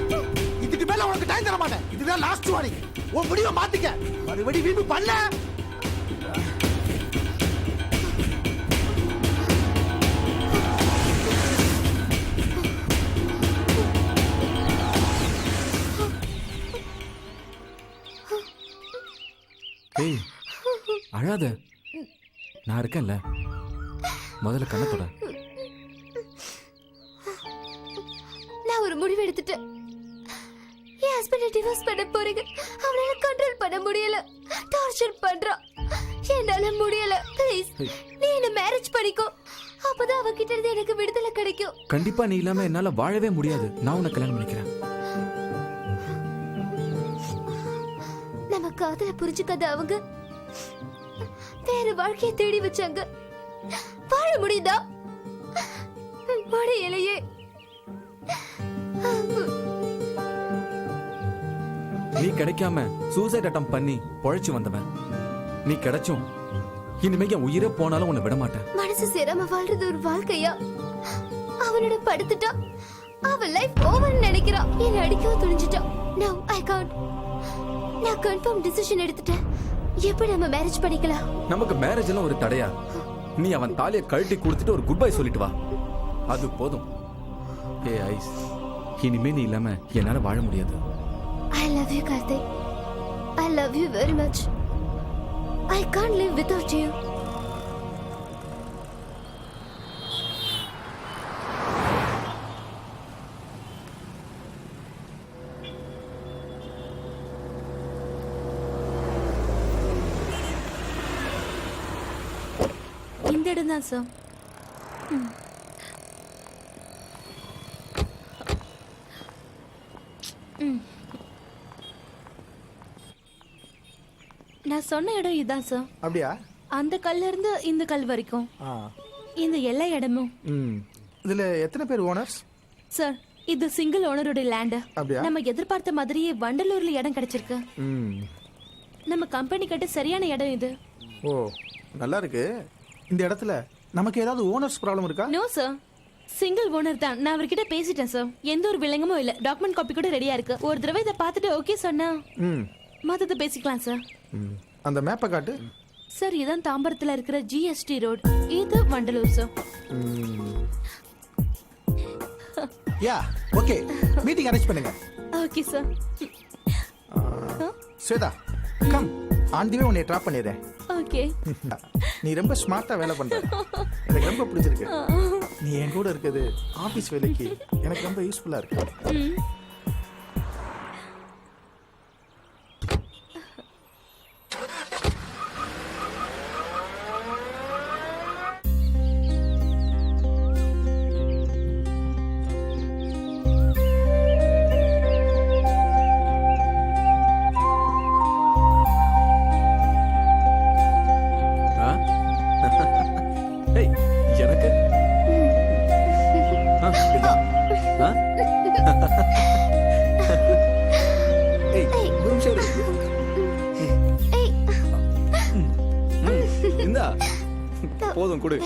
இதுக்கு மேல உனக்கு டைம் தர மாட்டேன். இதுதான் லாஸ்ட் வார்னிங். உன் முடிவை மாத்திக்க. மறுபடி வீம்பு பண்ண. ஏய் அழாத, நான் இருக்கேன்ல. முதல்ல கண்ணத்தோட. நான் ஒரு முடிவு எடுத்துட்டேன். என் ஹஸ்பண்டை டிவோர்ஸ் பண்ண போறீங்க. அவனால கண்ட்ரோல் பண்ண முடியல, டார்ச்சர் பண்றான். என்னால முடியல. ப்ளீஸ் நீ என்ன மேரேஜ் பண்ணிக்கோ. அப்பதான் அவகிட்ட இருந்து எனக்கு விடுதலை கிடைக்கும். கண்டிப்பா நீ இல்லாம என்னால வாழவே முடியாது. நான் உன்னை கல்யாணம் பண்ணிக்கிறேன். நம்ம காதல புரிஞ்சுக்காத அவங்க வேற வாழ்க்கையை தேடி வச்சாங்க. வாழ முடியுதா? முடியலையே. நீ கிடைக்காம சூசைட் அட்டம் பண்ணி பொழைச்சு வந்தவன். நீ கிடைச்சும் இனிமே என் உயிரே போனாலும் உன்னை விட மாட்டேன். மனசு சேராம வாழ்றது ஒரு வாழ்க்கையா? அவனோட படுத்துட்டா அவன் லைஃப் ஓவர் நினைக்கிறான். என்ன அடிக்கவும் துணிஞ்சிட்டான். No I can't. நான் கன்ஃபார்ம் டிசிஷன் எடுத்துட்டேன். எப்படி நம்ம மேரேஜ் பண்ணிக்கலாம்? நமக்கு மேரேஜ் எல்லாம் ஒரு தடையா? நீ அவன் தாலியை கழட்டி கொடுத்துட்டு ஒரு குட் பை சொல்லிட்டு வா, அது போதும். ஏ ஐஸ், இனிமே நீ இல்லாம என்னால வாழ முடியாது. I love you, Karthik. I love you very much. I can't live without you. இந்த இடம் தான் சார். நான் சொன்ன இடம் இதான் சார். அப்படியா? அந்த கல்ல இருந்து இந்த கல் வரைக்கும் இந்த எல்லா இடமும். இதுல எத்தனை பேர் ஓனர்ஸ்? சார் இது சிங்கிள் ஓனரோட லேண்ட். அப்படியா? நம்ம எதிர்பார்த்த மாதிரியே வண்டலூர்ல இடம் கிடைச்சிருக்கு. நம்ம கம்பெனி கட்ட சரியான இடம் இது. ஓ நல்லா இருக்கு. இந்த இடத்துல நமக்கு ஏதாவது ஓனர்ஸ் ப்ராப்ளம் இருக்கா? நோ சார், சிங்கிள் ஓனர் தான். நான் அவர்கிட்ட பேசிட்டேன் சார். எந்த ஒரு விலங்கமும் இல்ல. டாக்குமெண்ட் காப்பி கூட ரெடியா இருக்கு. ஒரு தடவை இதை பார்த்துட்டு ஓகே சொன்னா மத்தத பேசிக்கலாம் சார். அந்த மேப்பை காட்டு. சார் இதான் தாம்பரத்துல இருக்கிற ஜிஎஸ்டி ரோட். இது Vandalur sir. Yeah okay, meeting arrange பண்ணுங்க. Okay sir. Swetha come, on the way உன்னை டிராப் பண்ணிடுறேன். ஓகே. நீ ரொம்ப ஸ்மார்ட்டா வேலை பண்ற. எனக்கு ரொம்ப பிடிச்சிருக்கு. நீ என் கூட இருக்குது ஆபீஸ் வேலைக்கு எனக்கு ரொம்ப யூஸ்ஃபுல்லா இருக்கு. எனக்கு இந்தா போதும் கொடு.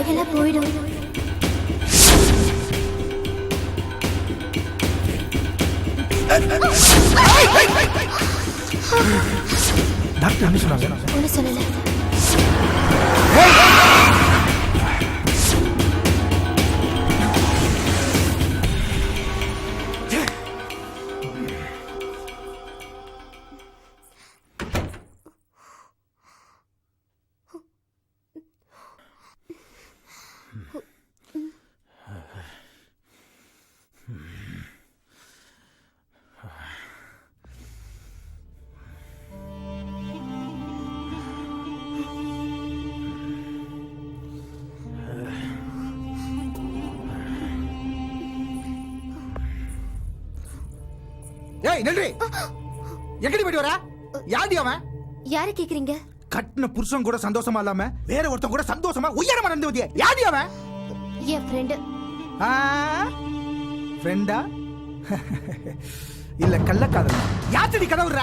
அழகெல்லாம் போயிடும். டாக்டர் என்ன சொன்னாங்க? ஒன்றும் சொல்லல. ஏய் நன்றி, எங்கடி போயிட்டு வர? யாருடி அவன்? யாரை கேக்குறீங்க? கட்டின புருஷன் கூட சந்தோஷமா இல்லாம வேற ஒருத்தன் கூட சந்தோஷமா உயரமா நடந்து வந்தியே, யாருடி அவன்? என் ஃப்ரெண்டு. ஃப்ரெண்டா இல்ல கள்ளக்காதலா? யார்டி கதவுற?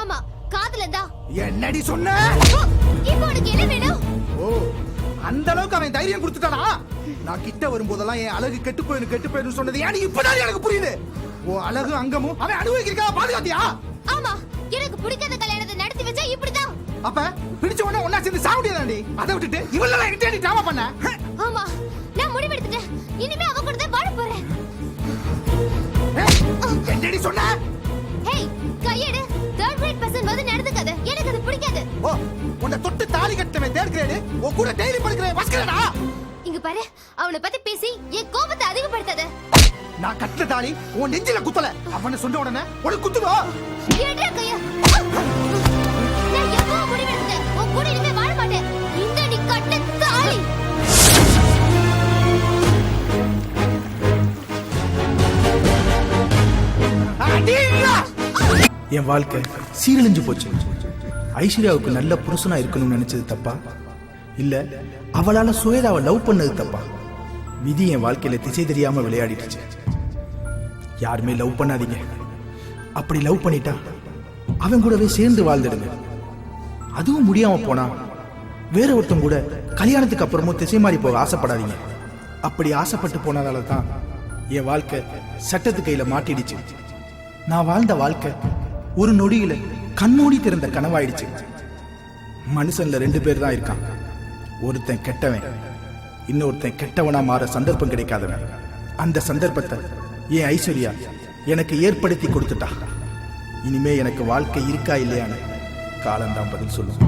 ஆமா, காதலன் தான். என்னடி சொன்ன? இப்போ உனக்கு என்ன வேணும்? ஓ, அந்த அளவுக்கு அவன் தைரியம் கொடுத்துட்டானா? நான் கிட்ட வரும்போதெல்லாம் என் அழகு கெட்டு போயிடும் சொன்னது ஏன் இப்பதான் எனக்கு புரியுது. ஓ அழகு அங்கமும் அவன் அனுபவிக்கிறா பாதுகாத்தியா? ஆமா, எனக்கு பிடிக்காத கல்யாணத்தை நடத்தி வச்சா இப்படிதான். அப்ப பிடிச்ச உடனே ஒன்னா சேர்ந்து சாப்பிடியாதாண்டி? அதை விட்டுட்டு இவளெல்லாம் என்கிட்ட நீ டிராமா பண்ண? ஆமா, நான் முடிவெடுத்துட்டேன். இனிமே அவ கூட தான் வாழ போறேன். என்னடி சொன்ன? ஹேய், கையெடு. தேர்ட் கிரேட் பர்சன் வந்து நடந்துக்காத. எனக்கு அது பிடிக்காது. ஓ, உன்னை தொட்டு தாலி கட்டவே தேர்ட் கிரேட், உன் கூட டெய்லி படுக்கிறேன் வஸ்கரடா. இங்க பாரு, அவனை பத்தி பேசி என் கோபத்தை அதிகப்படுத்தாத. நான் கட்டின தாலி உன் நெஞ்சில குத்தல. அவனை சொன்ன உடனே உனக்கு குத்துவோ? ஏடா கைய. நான் எப்போ முடிவெடுத்தேன். உன் கூட இனிமே வாழ மாட்டேன். இந்த நீ கட்டின தாலி. என் வாழ்க்கை சீரழிஞ்சு போச்சு. ஐஸ்வர்யாவுக்கு நல்ல புருஷனா இருக்கணும்னு நினைச்சது தப்பா, இல்ல அவளால சுவேதாவை லவ் பண்ணது தப்பா? விதி என் வாழ்க்கையில திசை தெரியாம விளையாடிடுச்சு. யாருமே லவ் பண்ணாதீங்க. அப்படி லவ் பண்ணிட்டா அவன் கூடவே சேர்ந்து வாழ்ந்துடுங்க. அதுவும் முடியாம போனா வேற ஒருத்தன் கூட கல்யாணத்துக்கு அப்புறமும் திசை மாறி போக ஆசைப்படாதீங்க. அப்படி ஆசைப்பட்டு போனதால தான் என் வாழ்க்கை சட்டத்து கையில மாட்டிடுச்சு. நான் வாழ்ந்த வாழ்க்கை ஒரு நொடியில கண்மூடி திறந்த கனவாயிடுச்சு. மனுஷன்ல 2 பேர் தான் இருக்கான். ஒருத்தன் கெட்டவன், இன்னொருத்தன் கெட்டவனா மாற சந்தர்ப்பம் கிடைக்காதவன். அந்த சந்தர்ப்பத்தை என் ஐஸ்வர்யா எனக்கு ஏற்படுத்தி கொடுத்துட்டா. இனிமே எனக்கு வாழ்க்கை இருக்கா இல்லையான்னு காலம்தான் பதில் சொல்லும்.